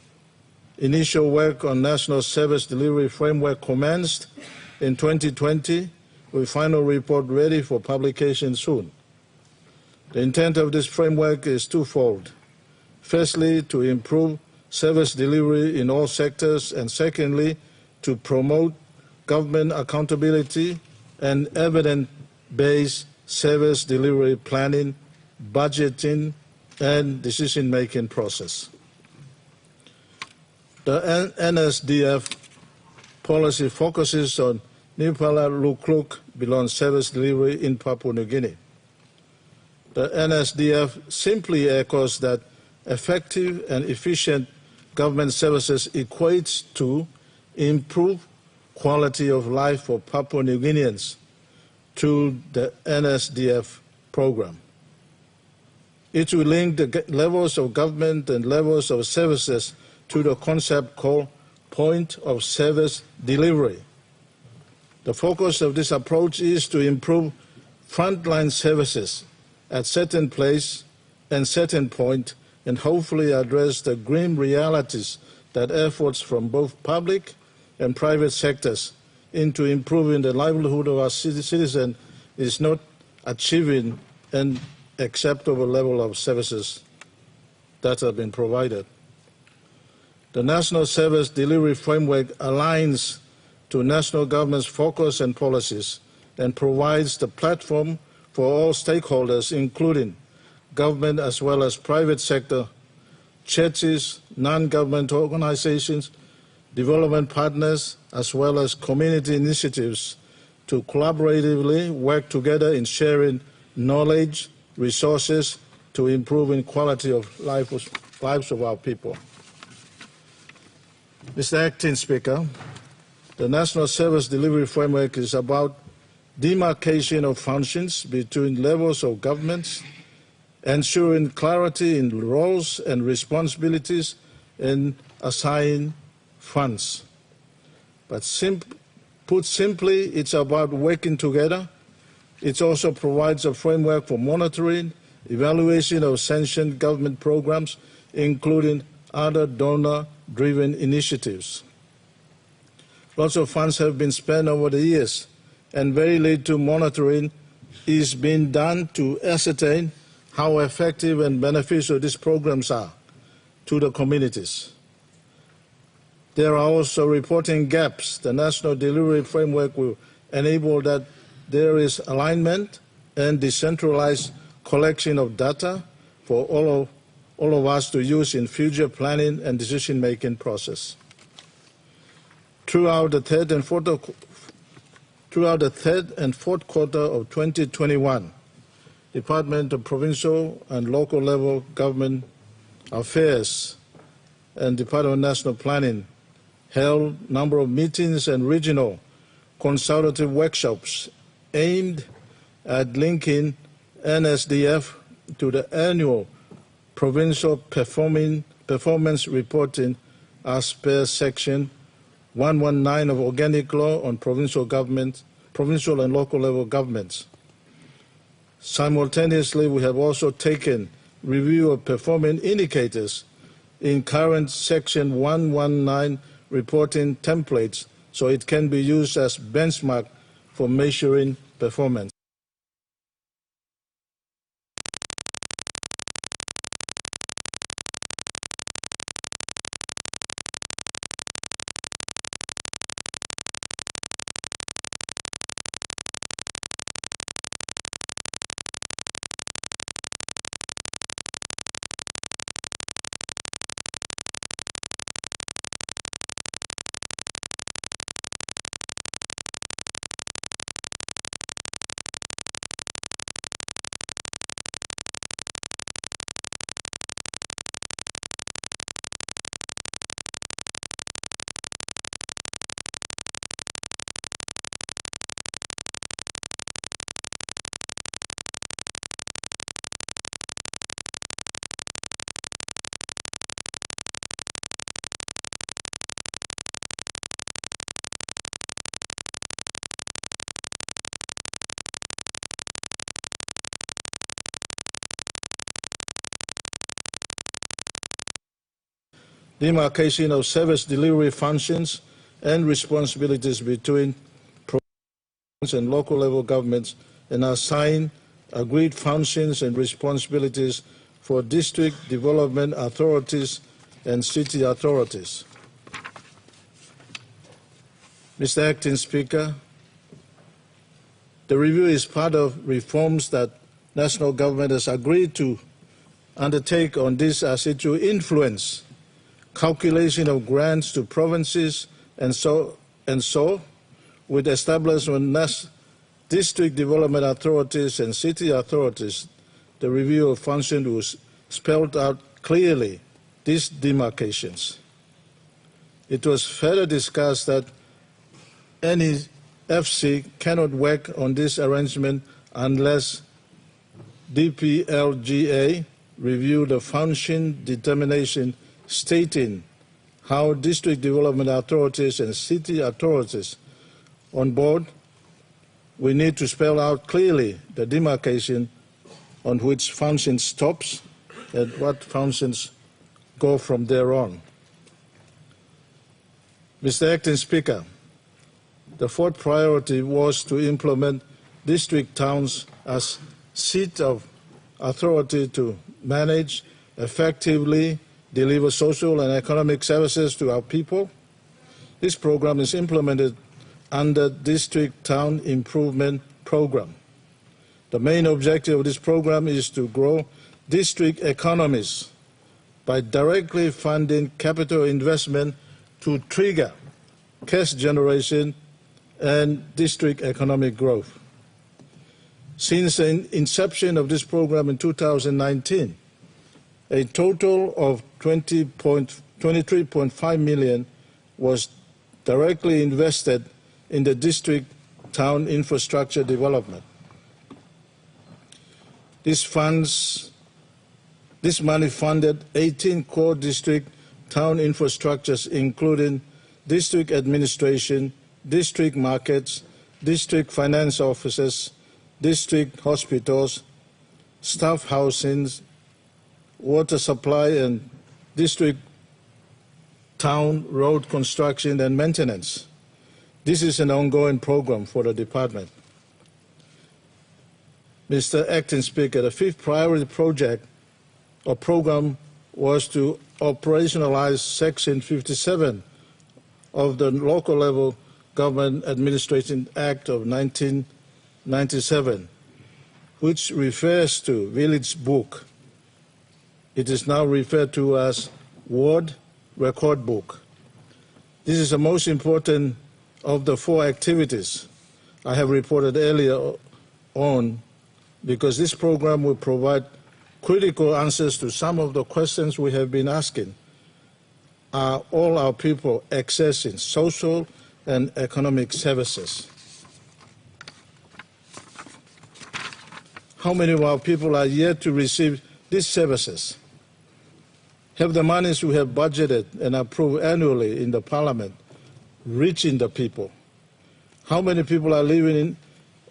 Initial work on National Service Delivery Framework commenced in 2020, with final report ready for publication soon. The intent of this framework is twofold. Firstly, to improve service delivery in all sectors, and secondly, to promote government accountability and evidence-based service delivery planning, budgeting, and decision-making process. The NSDF policy focuses on Nipala Lukluk Bilon service delivery in Papua New Guinea. The NSDF simply echoes that effective and efficient government services equates to improved quality of life for Papua New Guineans through the NSDF program. It will link the levels of government and levels of services to the concept called point of service delivery. The focus of this approach is to improve frontline services at certain place and certain point, and hopefully address the grim realities that efforts from both public and private sectors into improving the livelihood of our citizens is not achieving an acceptable level of services that have been provided. The National Service Delivery Framework aligns to national government's focus and policies and provides the platform for all stakeholders, including government as well as private sector, churches, non-government organizations, development partners, as well as community initiatives to collaboratively work together in sharing knowledge, resources to improving quality of lives of our people. Mr. Acting Speaker, the National Service Delivery Framework is about demarcation of functions between levels of governments, ensuring clarity in roles and responsibilities, and assigning funds. But put simply, it's about working together. It also provides a framework for monitoring, evaluation of sanctioned government programs, including other donor-driven initiatives. Lots of funds have been spent over the years, and very little monitoring is being done to ascertain how effective and beneficial these programs are to the communities. There are also reporting gaps. The National Delivery Framework will enable that there is alignment and decentralized collection of data for all of us to use in future planning and decision-making process. Throughout the third and fourth quarter of 2021, Department of Provincial and Local Level Government Affairs and Department of National Planning held a number of meetings and regional consultative workshops aimed at linking NSDF to the annual provincial performance reporting as per Section 119 of Organic Law on provincial and local level governments. Simultaneously, we have also taken review of performance indicators in current Section 119 reporting templates so it can be used as benchmark for measuring performance. demarcation of service delivery functions and responsibilities between provincial and local level governments, and assign agreed functions and responsibilities for district development authorities and city authorities. Mr. Acting Speaker, the review is part of reforms that national government has agreed to undertake on this as it to influence calculation of grants to provinces and so with establishment of district development authorities and city authorities, the review of function was spelled out clearly these demarcations. It was further discussed that any FC cannot work on this arrangement unless DPLGA review the function determination stating how district development authorities and city authorities on board. We need to spell out clearly the demarcation on which function stops and what functions go from there on. Mr. Acting Speaker, the fourth priority was to implement district towns as seat of authority to manage, effectively deliver social and economic services to our people. This program is implemented under District Town Improvement Program. The main objective of this program is to grow district economies by directly funding capital investment to trigger cash generation and district economic growth. Since the inception of this program in 2019, a total of 23.5 million was directly invested in the district town infrastructure development. This money funded 18 core district town infrastructures, including district administration, district markets, district finance offices, district hospitals, staff housings, water supply, and district town road construction and maintenance. This is an ongoing program for the department. Mr. Acting Speaker, the fifth priority project or program was to operationalize Section 57 of the Local Level Government Administration Act of 1997, which refers to Village Book. It is now referred to as Ward Record Book. This is the most important of the four activities I have reported earlier on, because this program will provide critical answers to some of the questions we have been asking. Are all our people accessing social and economic services? How many of our people are yet to receive these services? Have the monies we have budgeted and approved annually in the Parliament reaching the people? How many people are living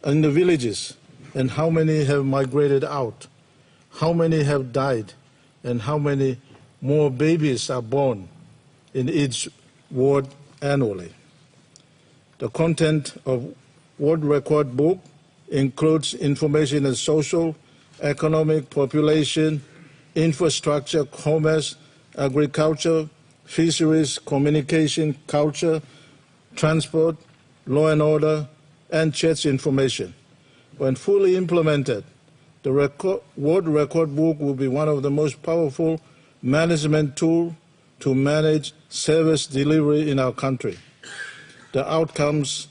in the villages, and how many have migrated out? How many have died, and how many more babies are born in each ward annually? The content of Ward Record Book includes information on social, economic, population, infrastructure, commerce, agriculture, fisheries, communication, culture, transport, law and order, and church information. When fully implemented, the Ward Record Book will be one of the most powerful management tools to manage service delivery in our country. The outcomes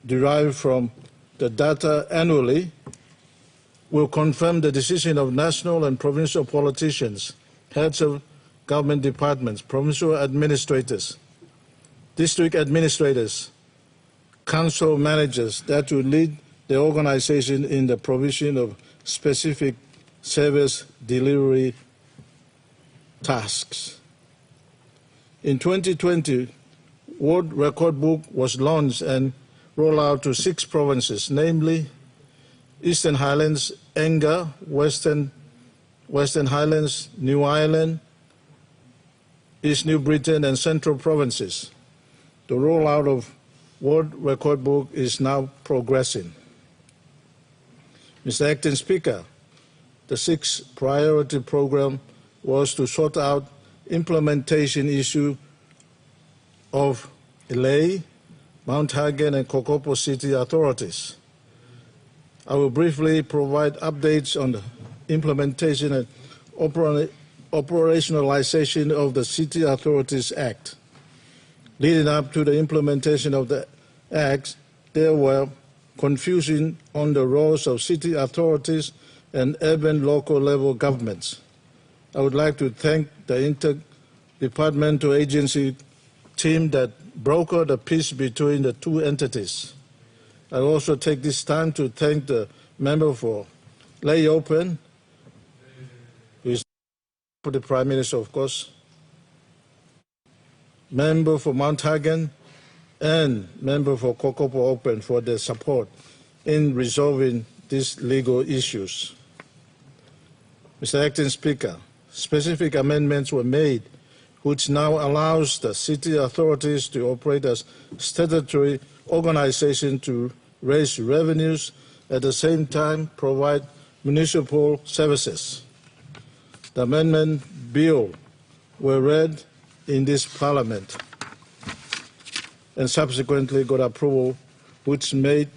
derived from the data annually will confirm the decision of national and provincial politicians, heads of government departments, provincial administrators, district administrators, council managers that will lead the organization in the provision of specific service delivery tasks. In 2020, Ward Record Book was launched and rolled out to 6 provinces, namely Eastern Highlands, Enga, Western Highlands, New Ireland, East New Britain and Central Provinces. The rollout of World Record Book is now progressing. Mr. Acting Speaker, the sixth priority program was to sort out implementation issue of Lae, Mount Hagen and Kokopo City authorities. I will briefly provide updates on the implementation and operationalization of the City Authorities Act. Leading up to the implementation of the Act, there were confusion on the roles of city authorities and urban local level governments. I would like to thank the interdepartmental agency team that brokered the peace between the two entities. I also take this time to thank the member for Lae Open, who is for the Prime Minister, of course, member for Mount Hagen, and member for Kokopo Open for their support in resolving these legal issues. Mr. Acting Speaker, specific amendments were made which now allows the city authorities to operate as statutory organization to raise revenues, at the same time provide municipal services. The amendment bill were read in this Parliament and subsequently got approval, which made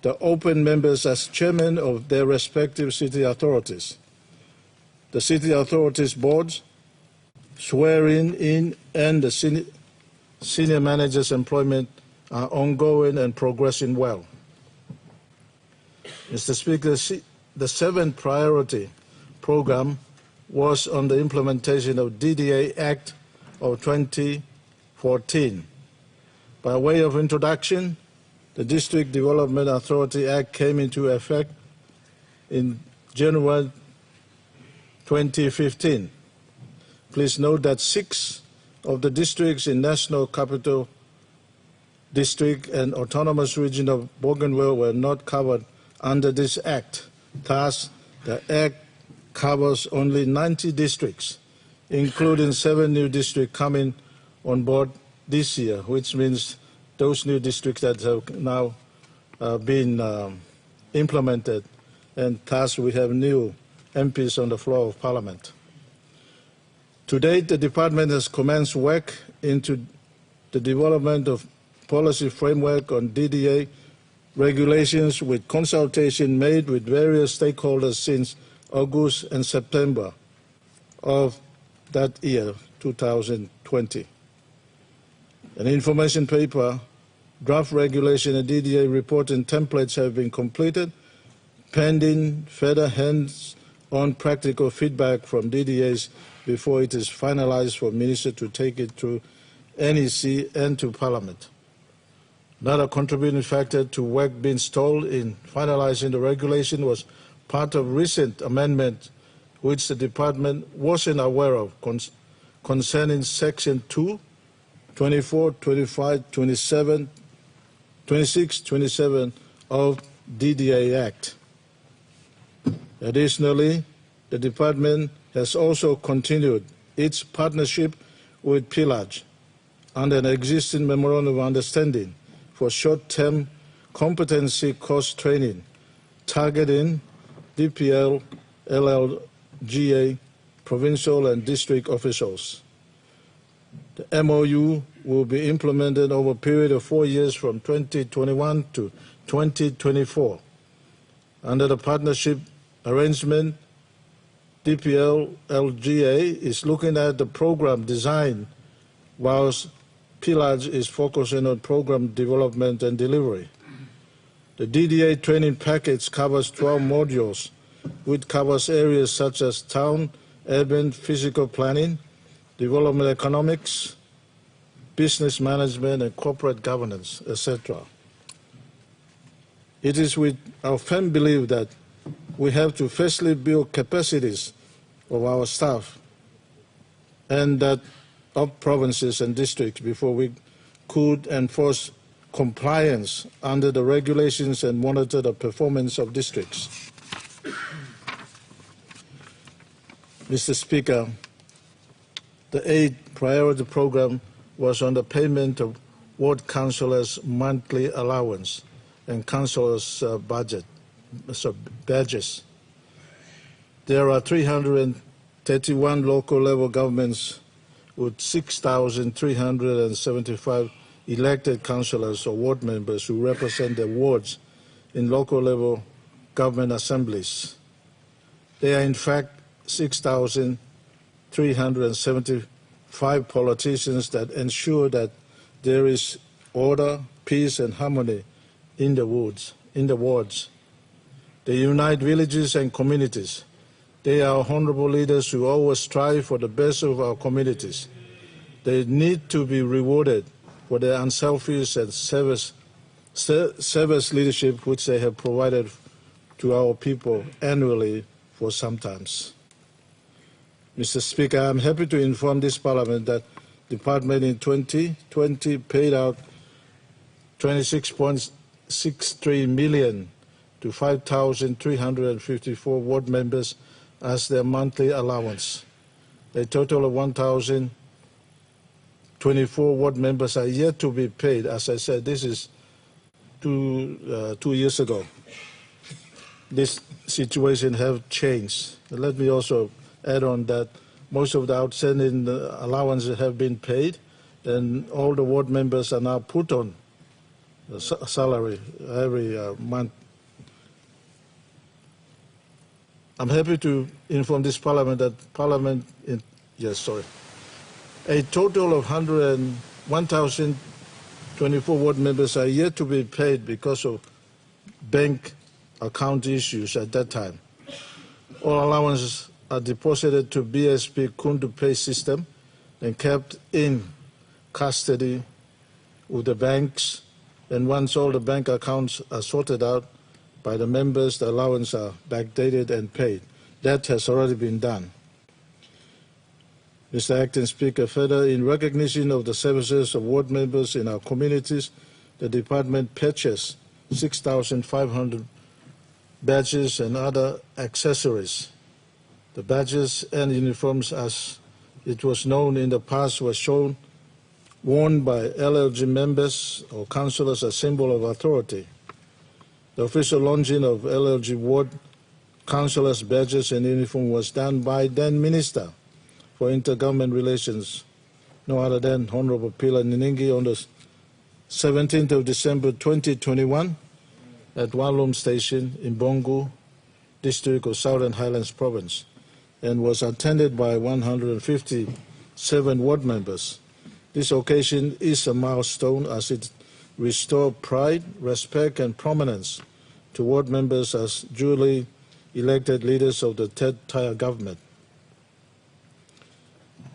the open members as chairmen of their respective city authorities. The city authorities boards, swearing in and the senior managers' employment are ongoing and progressing well. Mr. Speaker, the seventh priority program was on the implementation of DDA Act of 2014. By way of introduction, the District Development Authority Act came into effect in January 2015. Please note that 6 of the districts in National Capital District and Autonomous Region of Bougainville were not covered under this Act. Thus, the Act covers only 90 districts, including 7 new districts coming on board this year, which means those new districts that have now been implemented, and thus we have new MPs on the floor of Parliament. To date, the Department has commenced work into the development of policy framework on DDA regulations with consultation made with various stakeholders since August and September of that year, 2020. An information paper, draft regulation and DDA reporting templates have been completed, pending further hands-on practical feedback from DDAs before it is finalized for Minister to take it to NEC and to Parliament. Another contributing factor to work being stalled in finalizing the regulation was part of recent amendment which the Department wasn't aware of concerning Section 2, 24, 25, 27, 26, 27 of DDA Act. Additionally, the Department has also continued its partnership with PILAG under an existing Memorandum of Understanding for short-term competency course training, targeting DPL, LLGA, provincial and district officials. The MOU will be implemented over a period of 4 years from 2021 to 2024. Under the partnership arrangement, DPL LGA is looking at the program design, whilst PILAG is focusing on program development and delivery. The DDA training package covers 12 modules, which covers areas such as town, urban, physical planning, development economics, business management, and corporate governance, etc. It is with our firm belief that we have to firstly build capacities of our staff and that of provinces and districts before we could enforce compliance under the regulations and monitor the performance of districts. Mr. Speaker, The 8th priority program was on the payment of ward councillors' monthly allowance and councillors' badges. There are 331 local level governments with 6,375 elected councillors or ward members who represent their wards in local level government assemblies. There are in fact 6,375 politicians that ensure that there is order, peace and harmony in the wards. They unite villages and communities. They are honorable leaders who always strive for the best of our communities. They need to be rewarded for their unselfish and service leadership which they have provided to our people annually for some times. Mr. Speaker, I am happy to inform this Parliament that the Department in 2020 paid out 26.63 million to 5,354 ward members as their monthly allowance. A total of 1,024 ward members are yet to be paid. As I said, this is two years ago. This situation have changed. Let me also add on that most of the outstanding allowances have been paid, and all the ward members are now put on salary every month. I'm happy to inform this Parliament that a total of 1,024 ward members are yet to be paid because of bank account issues at that time. All allowances are deposited to BSP Kundu Pay system and kept in custody with the banks, and once all the bank accounts are sorted out by the members, the allowances are backdated and paid. That has already been done. Mr. Acting Speaker, further, in recognition of the services of ward members in our communities, the Department purchased 6,500 badges and other accessories. The badges and uniforms, as it was known in the past, were worn by LLG members or councillors, a symbol of authority. The official launching of LLG ward councillors' badges and uniform was done by then Minister for Intergovernment Relations, no other than Honorable Pila Niningi, on the 17th of December 2021 at Walum Station in Bongu, district of Southern Highlands Province, and was attended by 157 ward members. This occasion is a milestone as it restores pride, respect and prominence to ward members as duly elected leaders of the third tier government.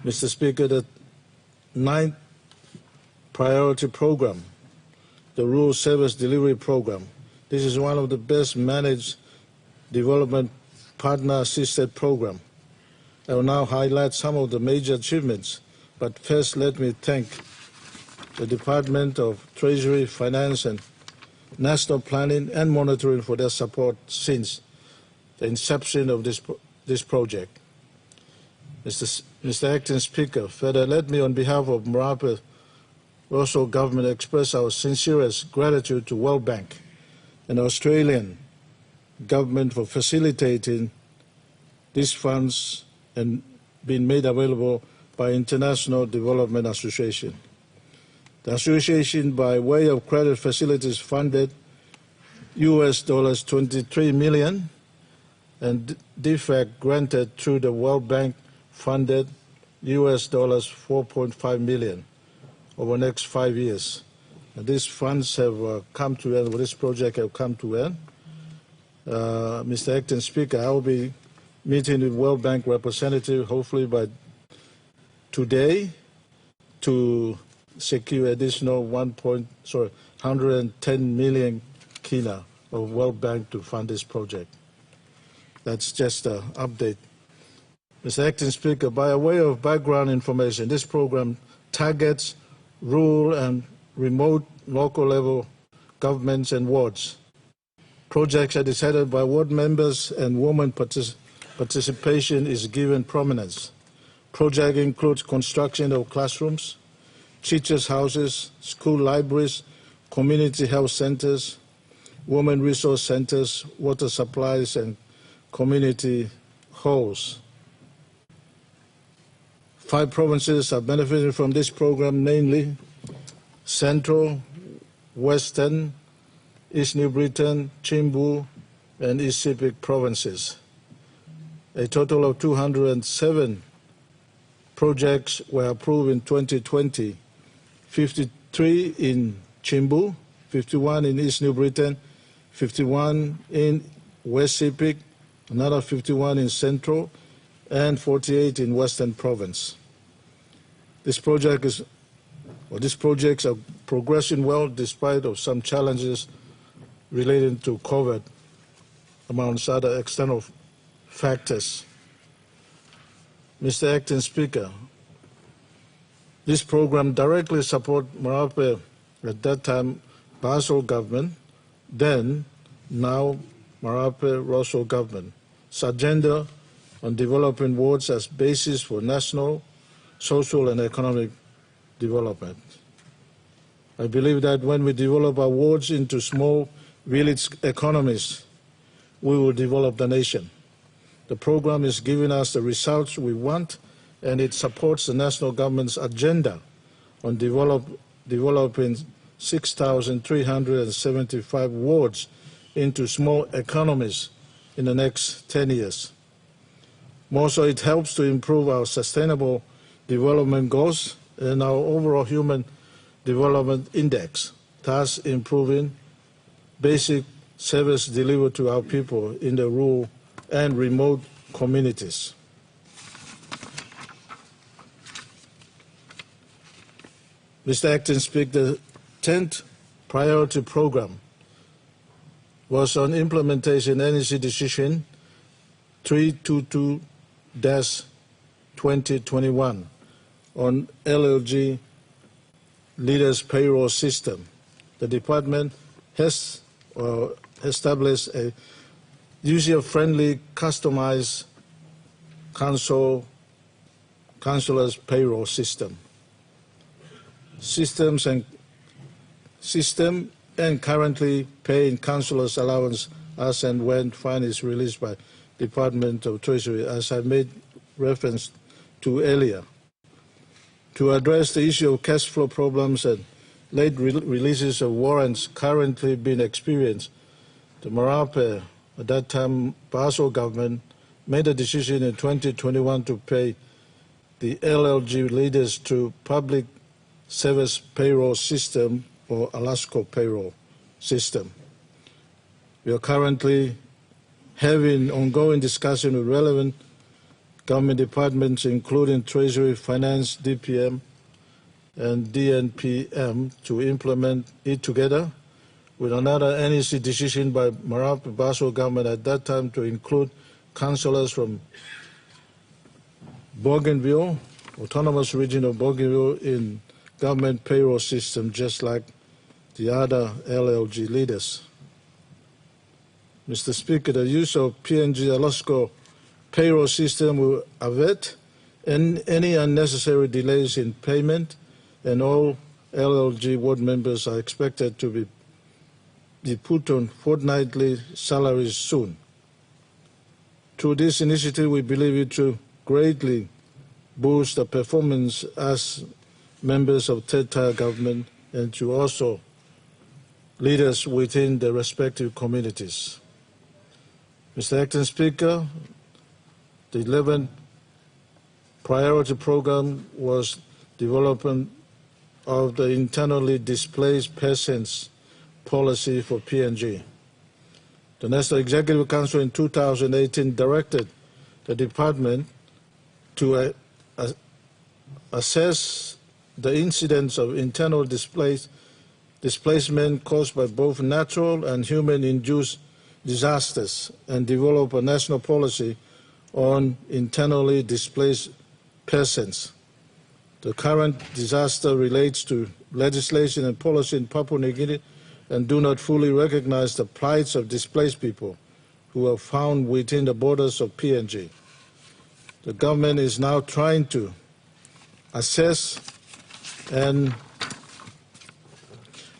Mr. Speaker, the 9th priority program, the Rural Service Delivery Program. This is one of the best managed development partner-assisted program. I will now highlight some of the major achievements, but first let me thank the Department of Treasury, Finance and National Planning and Monitoring for their support since the inception of this project. Mr. Acting Speaker, further, let me on behalf of Marape Rosso government express our sincerest gratitude to World Bank and Australian government for facilitating these funds and being made available by International Development Association. The association, by way of credit facilities, funded US $23 million, and DFAC granted through the World Bank funded US $4.5 million over the next 5 years. And these funds have come to end, this project have come to end. Mr. Acting Speaker, I will be meeting with World Bank representative hopefully by today to secure additional 110 million kina of World Bank to fund this project. That's just an update. Mr. Acting Speaker, by way of background information, this program targets rural and remote local level governments and wards. Projects are decided by ward members and women participation is given prominence. Project includes construction of classrooms, teachers' houses, school libraries, community health centers, women resource centers, water supplies, and community halls. 5 provinces are benefiting from this program, namely Central, Western, East New Britain, Chimbu, and East Sepik provinces. A total of 207 projects were approved in 2020, 53 in Chimbu, 51 in East New Britain, 51 in West Sepik, another 51 in Central, and 48 in Western Province. These projects are progressing well despite of some challenges relating to COVID, amongst other external factors. Mr. Acting Speaker, this program directly supports Marape, at that time, Basel government, then, now, Marape-Rosso government's agenda on developing wards as basis for national, social, and economic development. I believe that when we develop our wards into small village economies, we will develop the nation. The program is giving us the results we want, and it supports the national government's agenda on developing 6,375 wards into small economies in the next 10 years. More so, it helps to improve our sustainable development goals and our overall human development index, thus improving basic service delivered to our people in the rural and remote communities. Mr. Acting Speaker, the 10th priority program was on implementation NEC decision 322-2021 on LLG leaders payroll system. The department has established a user-friendly, customized councillors payroll system. System and currently paying councillors allowance as and when fine is released by Department of Treasury, as I made reference to earlier. To address the issue of cash flow problems and late releases of warrants currently being experienced, the Marape, at that time Basel government, made a decision in 2021 to pay the LLG leaders to Public Service Payroll System, or Alaska Payroll System. We are currently having ongoing discussion with relevant government departments, including Treasury, Finance, DPM, and DNPM, to implement it together with another NEC decision by Marape Basel government at that time to include councillors from Bougainville, Autonomous Region of Bougainville, in government payroll system, just like the other LLG leaders. Mr. Speaker, the use of PNG Alaska payroll system will avert any unnecessary delays in payment, and all LLG ward members are expected to be put on fortnightly salaries soon. Through this initiative, we believe it will greatly boost the performance as members of third-tier government and to also leaders within the respective communities. Mr. Acting Speaker, the 11th priority program was development of the internally displaced persons policy for PNG. The National Executive Council in 2018 directed the department to assess the incidence of internal displacement caused by both natural and human-induced disasters and develop a national policy on internally displaced persons. The current disaster relates to legislation and policy in Papua New Guinea and do not fully recognize the plights of displaced people who are found within the borders of PNG. The government is now trying to assess and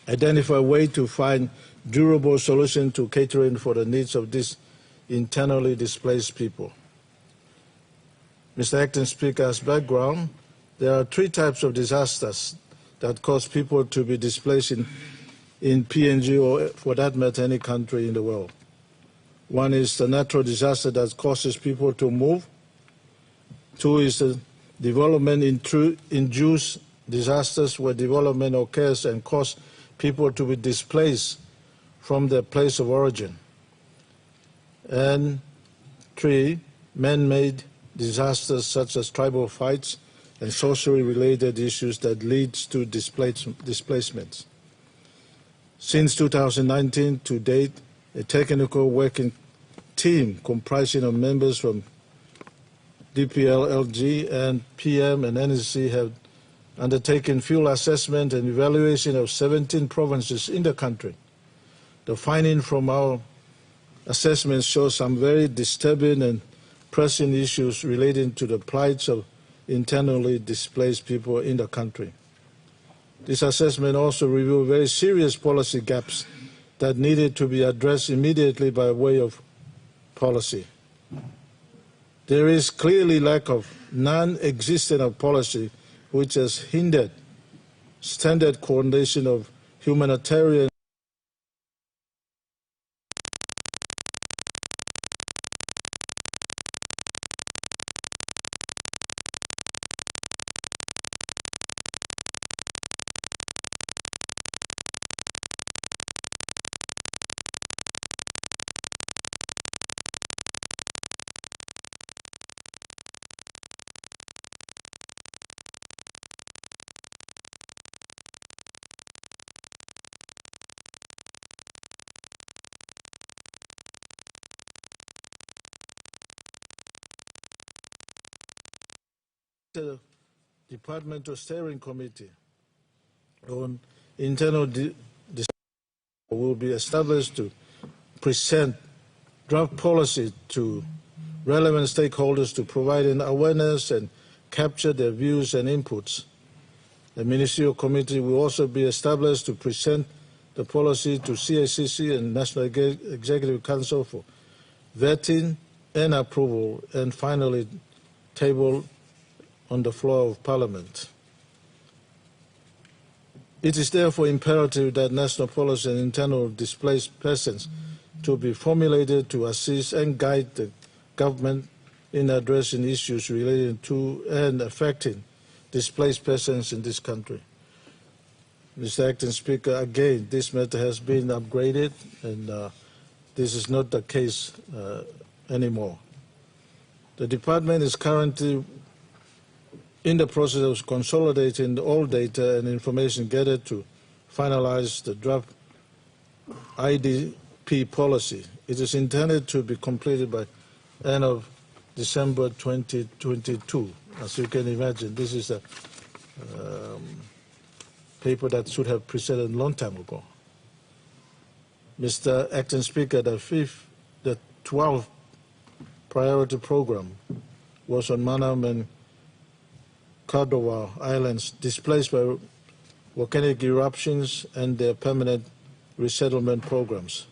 identify a way to find durable solutions to catering for the needs of these internally displaced people. Mr. Acting Speaker, as background, there are three types of disasters that cause people to be displaced in PNG or, for that matter, any country in the world. One is the natural disaster that causes people to move. Two is the development-induced disasters where development occurs and causes people to be displaced from their place of origin. And three, man-made disasters such as tribal fights and socially related issues that leads to displacements. Since 2019 to date, a technical working team comprising of members from DPL, LG, and PM and NSC have undertaken field assessment and evaluation of 17 provinces in the country. The finding from our assessment shows some very disturbing and pressing issues relating to the plight of internally displaced people in the country. This assessment also revealed very serious policy gaps that needed to be addressed immediately by way of policy. There is clearly lack of non-existent of policy which has hindered standard coordination of humanitarian Departmental Steering Committee on Internal will be established to present draft policy to relevant stakeholders to provide an awareness and capture their views and inputs. The Ministerial Committee will also be established to present the policy to CACC and National Executive Council for vetting and approval, and finally table on the floor of Parliament. It is therefore imperative that national policy and internal displaced persons to be formulated to assist and guide the government in addressing issues relating to and affecting displaced persons in this country. Mr. Acting Speaker, again, this matter has been upgraded, and this is not the case anymore. The department is currently in the process of consolidating all data and information gathered to finalize the draft IDP policy. It is intended to be completed by end of December 2022. As you can imagine, this is a paper that should have presented a long time ago. Mr. Acting Speaker, the 12th priority program was on Manam and Cordova Islands displaced by volcanic eruptions and their permanent resettlement programs.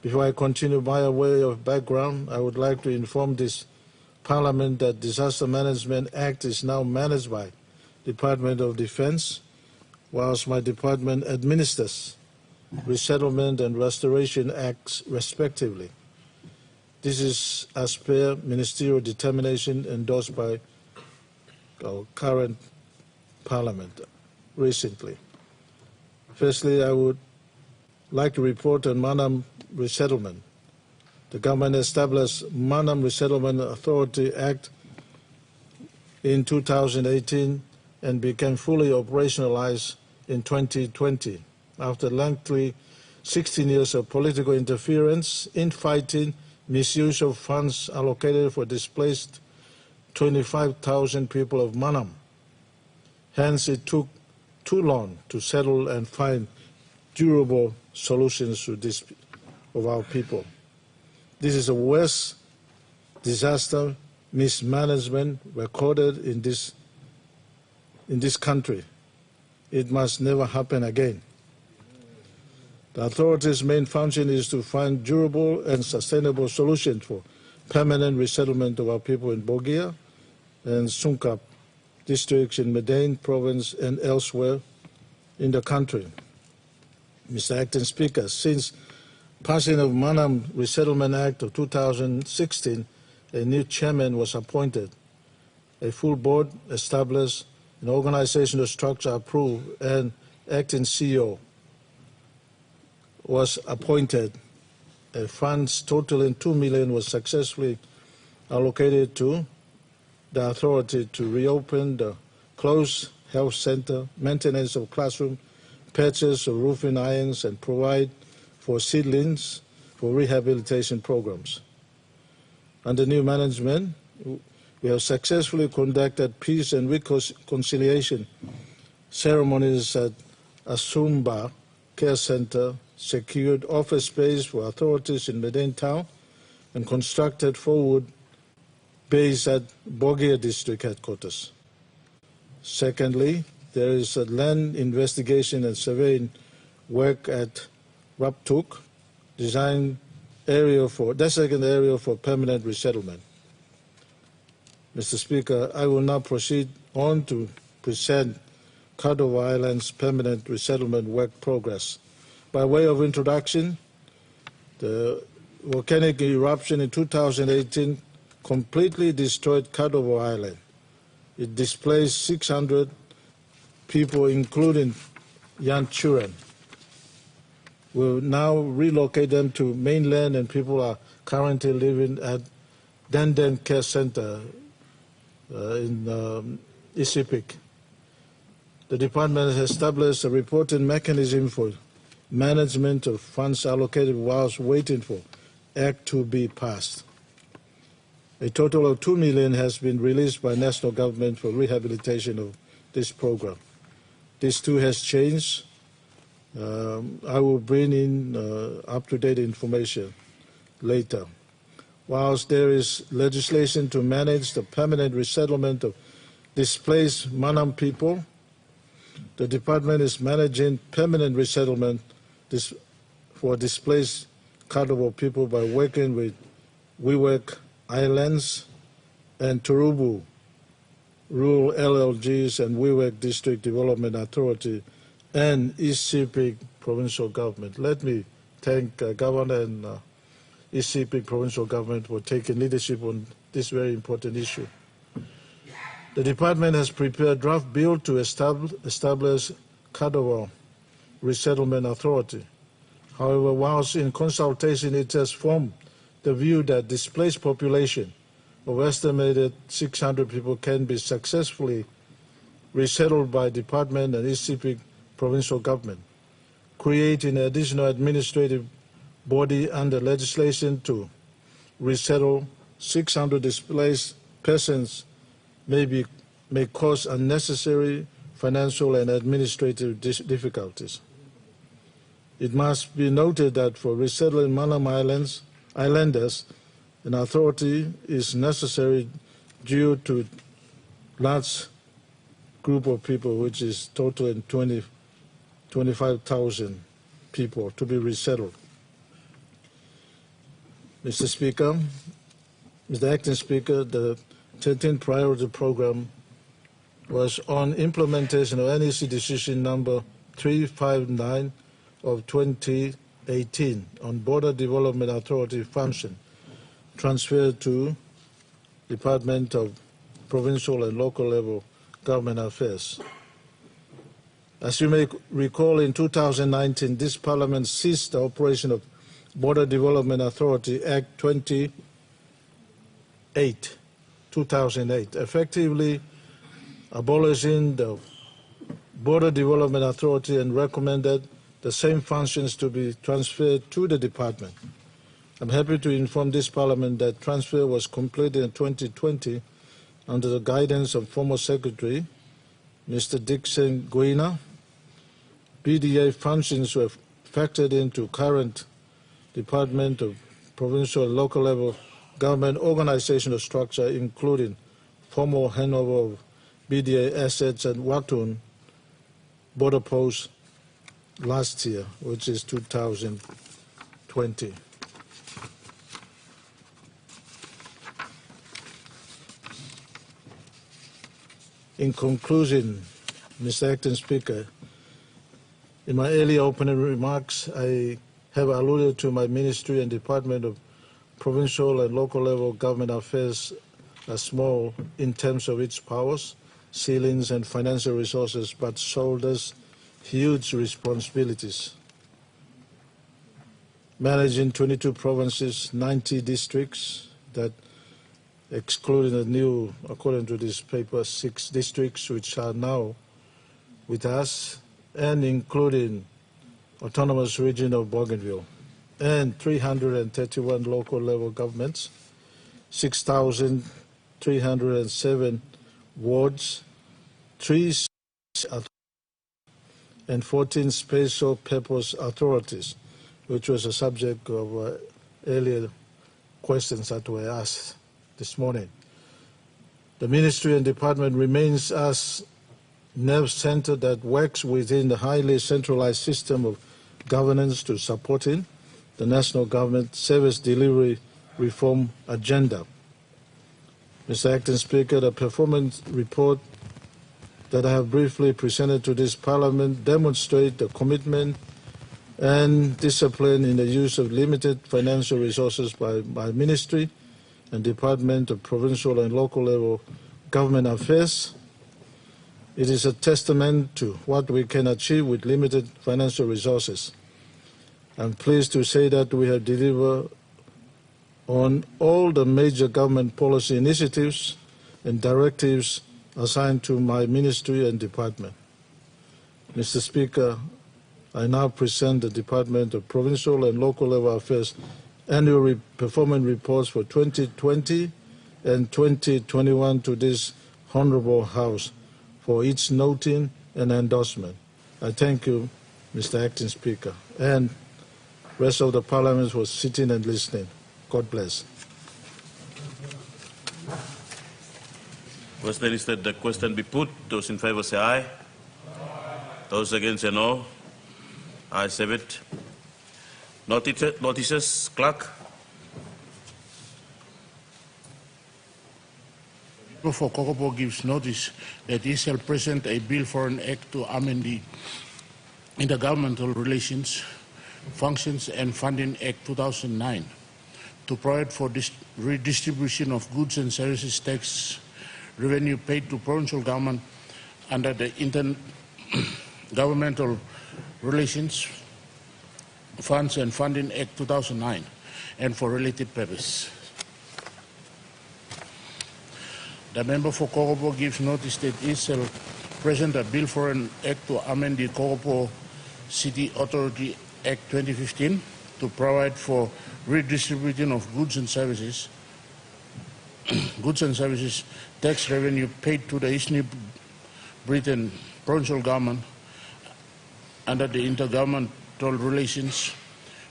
Before I continue by way of background, I would like to inform this Parliament that Disaster Management Act is now managed by Department of Defense, whilst my department administers Resettlement and Restoration Acts respectively. This is as per ministerial determination endorsed by our current Parliament recently. Firstly, I would like to report on Manam Resettlement. The government established Manam Resettlement Authority Act in 2018 and became fully operationalized in 2020 after lengthy 16 years of political interference, infighting, misuse of funds allocated for displaced 25,000 people of Manam. Hence, it took too long to settle and find durable solutions to this of our people. This is the worst disaster mismanagement recorded in this country. It must never happen again. The authorities' main function is to find durable and sustainable solutions for permanent resettlement of our people in Bogia and Sungkap districts in Medan province and elsewhere in the country. Mr. Acting Speaker, since passing of Manam Resettlement Act of 2016, a new chairman was appointed, a full board established, an organizational structure approved, and acting CEO was appointed. Funds totaling $2 million was successfully allocated to the authority to reopen the closed health center, maintenance of classroom, purchase of roofing irons, and provide for seedlings for rehabilitation programs. Under new management, we have successfully conducted peace and reconciliation ceremonies at Asumba Care Center, secured office space for authorities in Medan Town, and constructed forward base at Bogia District Headquarters. Secondly, there is a land investigation and surveying work at Raptuk, designated area for permanent resettlement. Mr. Speaker, I will now proceed on to present Cordova Island's permanent resettlement work progress. By way of introduction, the volcanic eruption in 2018 completely destroyed Cordova Island. It displaced 600 people, including young children. We'll now relocate them to mainland, and people are currently living at Denden Care Center in Isipik. The department has established a reporting mechanism for management of funds allocated whilst waiting for Act to be passed. A total of $2 million has been released by national government for rehabilitation of this program. This too has changed. I will bring in up-to-date information later. Whilst there is legislation to manage the permanent resettlement of displaced Manam people, the department is managing permanent resettlement for displaced Cordova people by working with Wewak Islands and Turubu Rural LLGs and Wewak District Development Authority and East Sepik Provincial Government. Let me thank Governor and East Sepik Provincial Government for taking leadership on this very important issue. The department has prepared a draft bill to establish Cordova Resettlement Authority. However, whilst in consultation, it has formed the view that displaced population of estimated 600 people can be successfully resettled by department and East Sepik Provincial Government, creating an additional administrative body under legislation to resettle 600 displaced persons may cause unnecessary financial and administrative difficulties. It must be noted that for resettling Manam Islanders, an authority is necessary due to large group of people, which is totaling 25,000 people to be resettled. Mr. Speaker, Mr. Acting Speaker, the 13th priority program was on implementation of NEC decision number 359 of 2018 on Border Development Authority function transferred to Department of Provincial and Local Level Government Affairs. As you may recall, in 2019, this Parliament ceased the operation of Border Development Authority Act 2008, effectively abolishing the Border Development Authority and recommended the same functions to be transferred to the department. I'm happy to inform this Parliament that transfer was completed in 2020 under the guidance of former Secretary, Mr. Dixon Guina. BDA functions were factored into current Department of Provincial and Local Level government organizational structure, including formal handover of BDA assets and Watun border posts last year, which is 2020. In conclusion, Mr. Acting Speaker, in my earlier opening remarks, I have alluded to my Ministry and Department of Provincial and Local Level Government Affairs as small in terms of its powers, ceilings, and financial resources, but shoulders huge responsibilities. Managing 22 provinces, 90 districts, that excluding the new, according to this paper, 6 districts which are now with us, and including autonomous region of Bougainville, and 331 local level governments, 6,307 wards, 3 and 14 special purpose authorities, which was a subject of earlier questions that were asked this morning. The Ministry and Department remains as nerve center that works within the highly centralized system of governance to supporting the national government service delivery reform agenda. Mr. Acting Speaker, the performance report that I have briefly presented to this Parliament demonstrate the commitment and discipline in the use of limited financial resources by my Ministry and Department of Provincial and Local Level Government Affairs. It is a testament to what we can achieve with limited financial resources. I'm pleased to say that we have delivered on all the major government policy initiatives and directives assigned to my Ministry and Department. Mr. Speaker, I now present the Department of Provincial and Local Level Affairs annual performance reports for 2020 and 2021 to this Honourable House for its noting and endorsement. I thank you, Mr. Acting Speaker, and rest of the Parliament for sitting and listening. God bless. Question is that the question be put. Those in favour say aye. Those against say no. Ayes have it. Notices, Clerk. For Kokopo gives notice that he shall present a bill for an act to amend the Intergovernmental Relations, Functions and Funding Act 2009 to provide for redistribution of goods and services tax revenue paid to provincial government under the Intergovernmental Relations, Funds and Funding Act 2009 and for related purpose. The member for Kokopo gives notice that he shall present a bill for an act to amend the Kokopo City Authority Act 2015 to provide for redistribution of goods and services tax revenue paid to the Eastern Britain provincial government under the Intergovernmental Relations,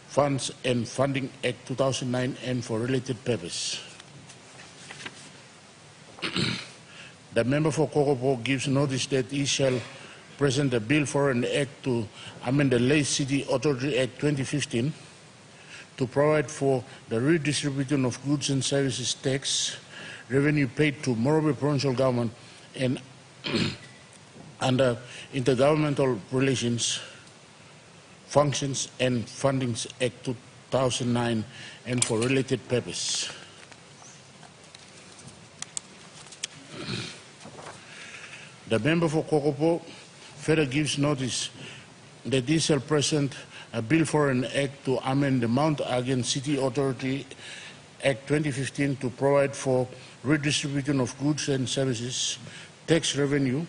Funds and Funding Act 2009 and for related purpose. The member for Kokopo gives notice that he shall present a bill for an act to amend the Lake City Authority Act 2015 to provide for the redistribution of goods and services tax revenue paid to Morobe provincial government and under Intergovernmental Relations, Functions and Fundings Act 2009 and for related purpose. The member for Kokopo further gives notice that he shall present a bill for an act to amend the Mount Again City Authority Act 2015 to provide for redistribution of goods and services tax revenue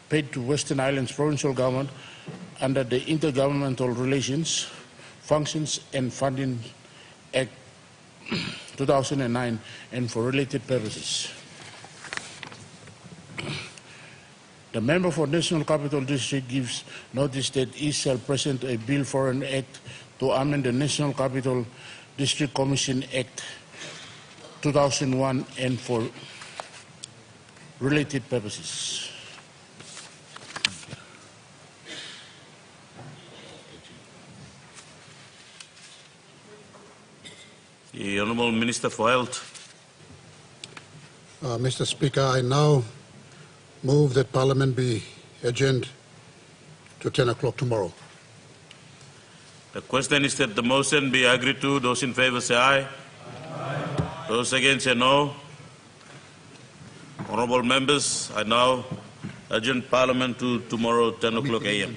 paid to Western Islands provincial government under the Intergovernmental Relations, Functions and Funding Act 2009 and for related purposes. The member for National Capital District gives notice that he shall present a bill for an act to amend the National Capital District Commission Act 2001 and for related purposes. The Honourable Minister for Health. Mr. Speaker, I now move that Parliament be adjourned to 10 o'clock tomorrow. The question is that the motion be agreed to. Those in favour say aye. Aye. Those against say no. Honourable members, I now adjourn Parliament to tomorrow 10 o'clock a.m.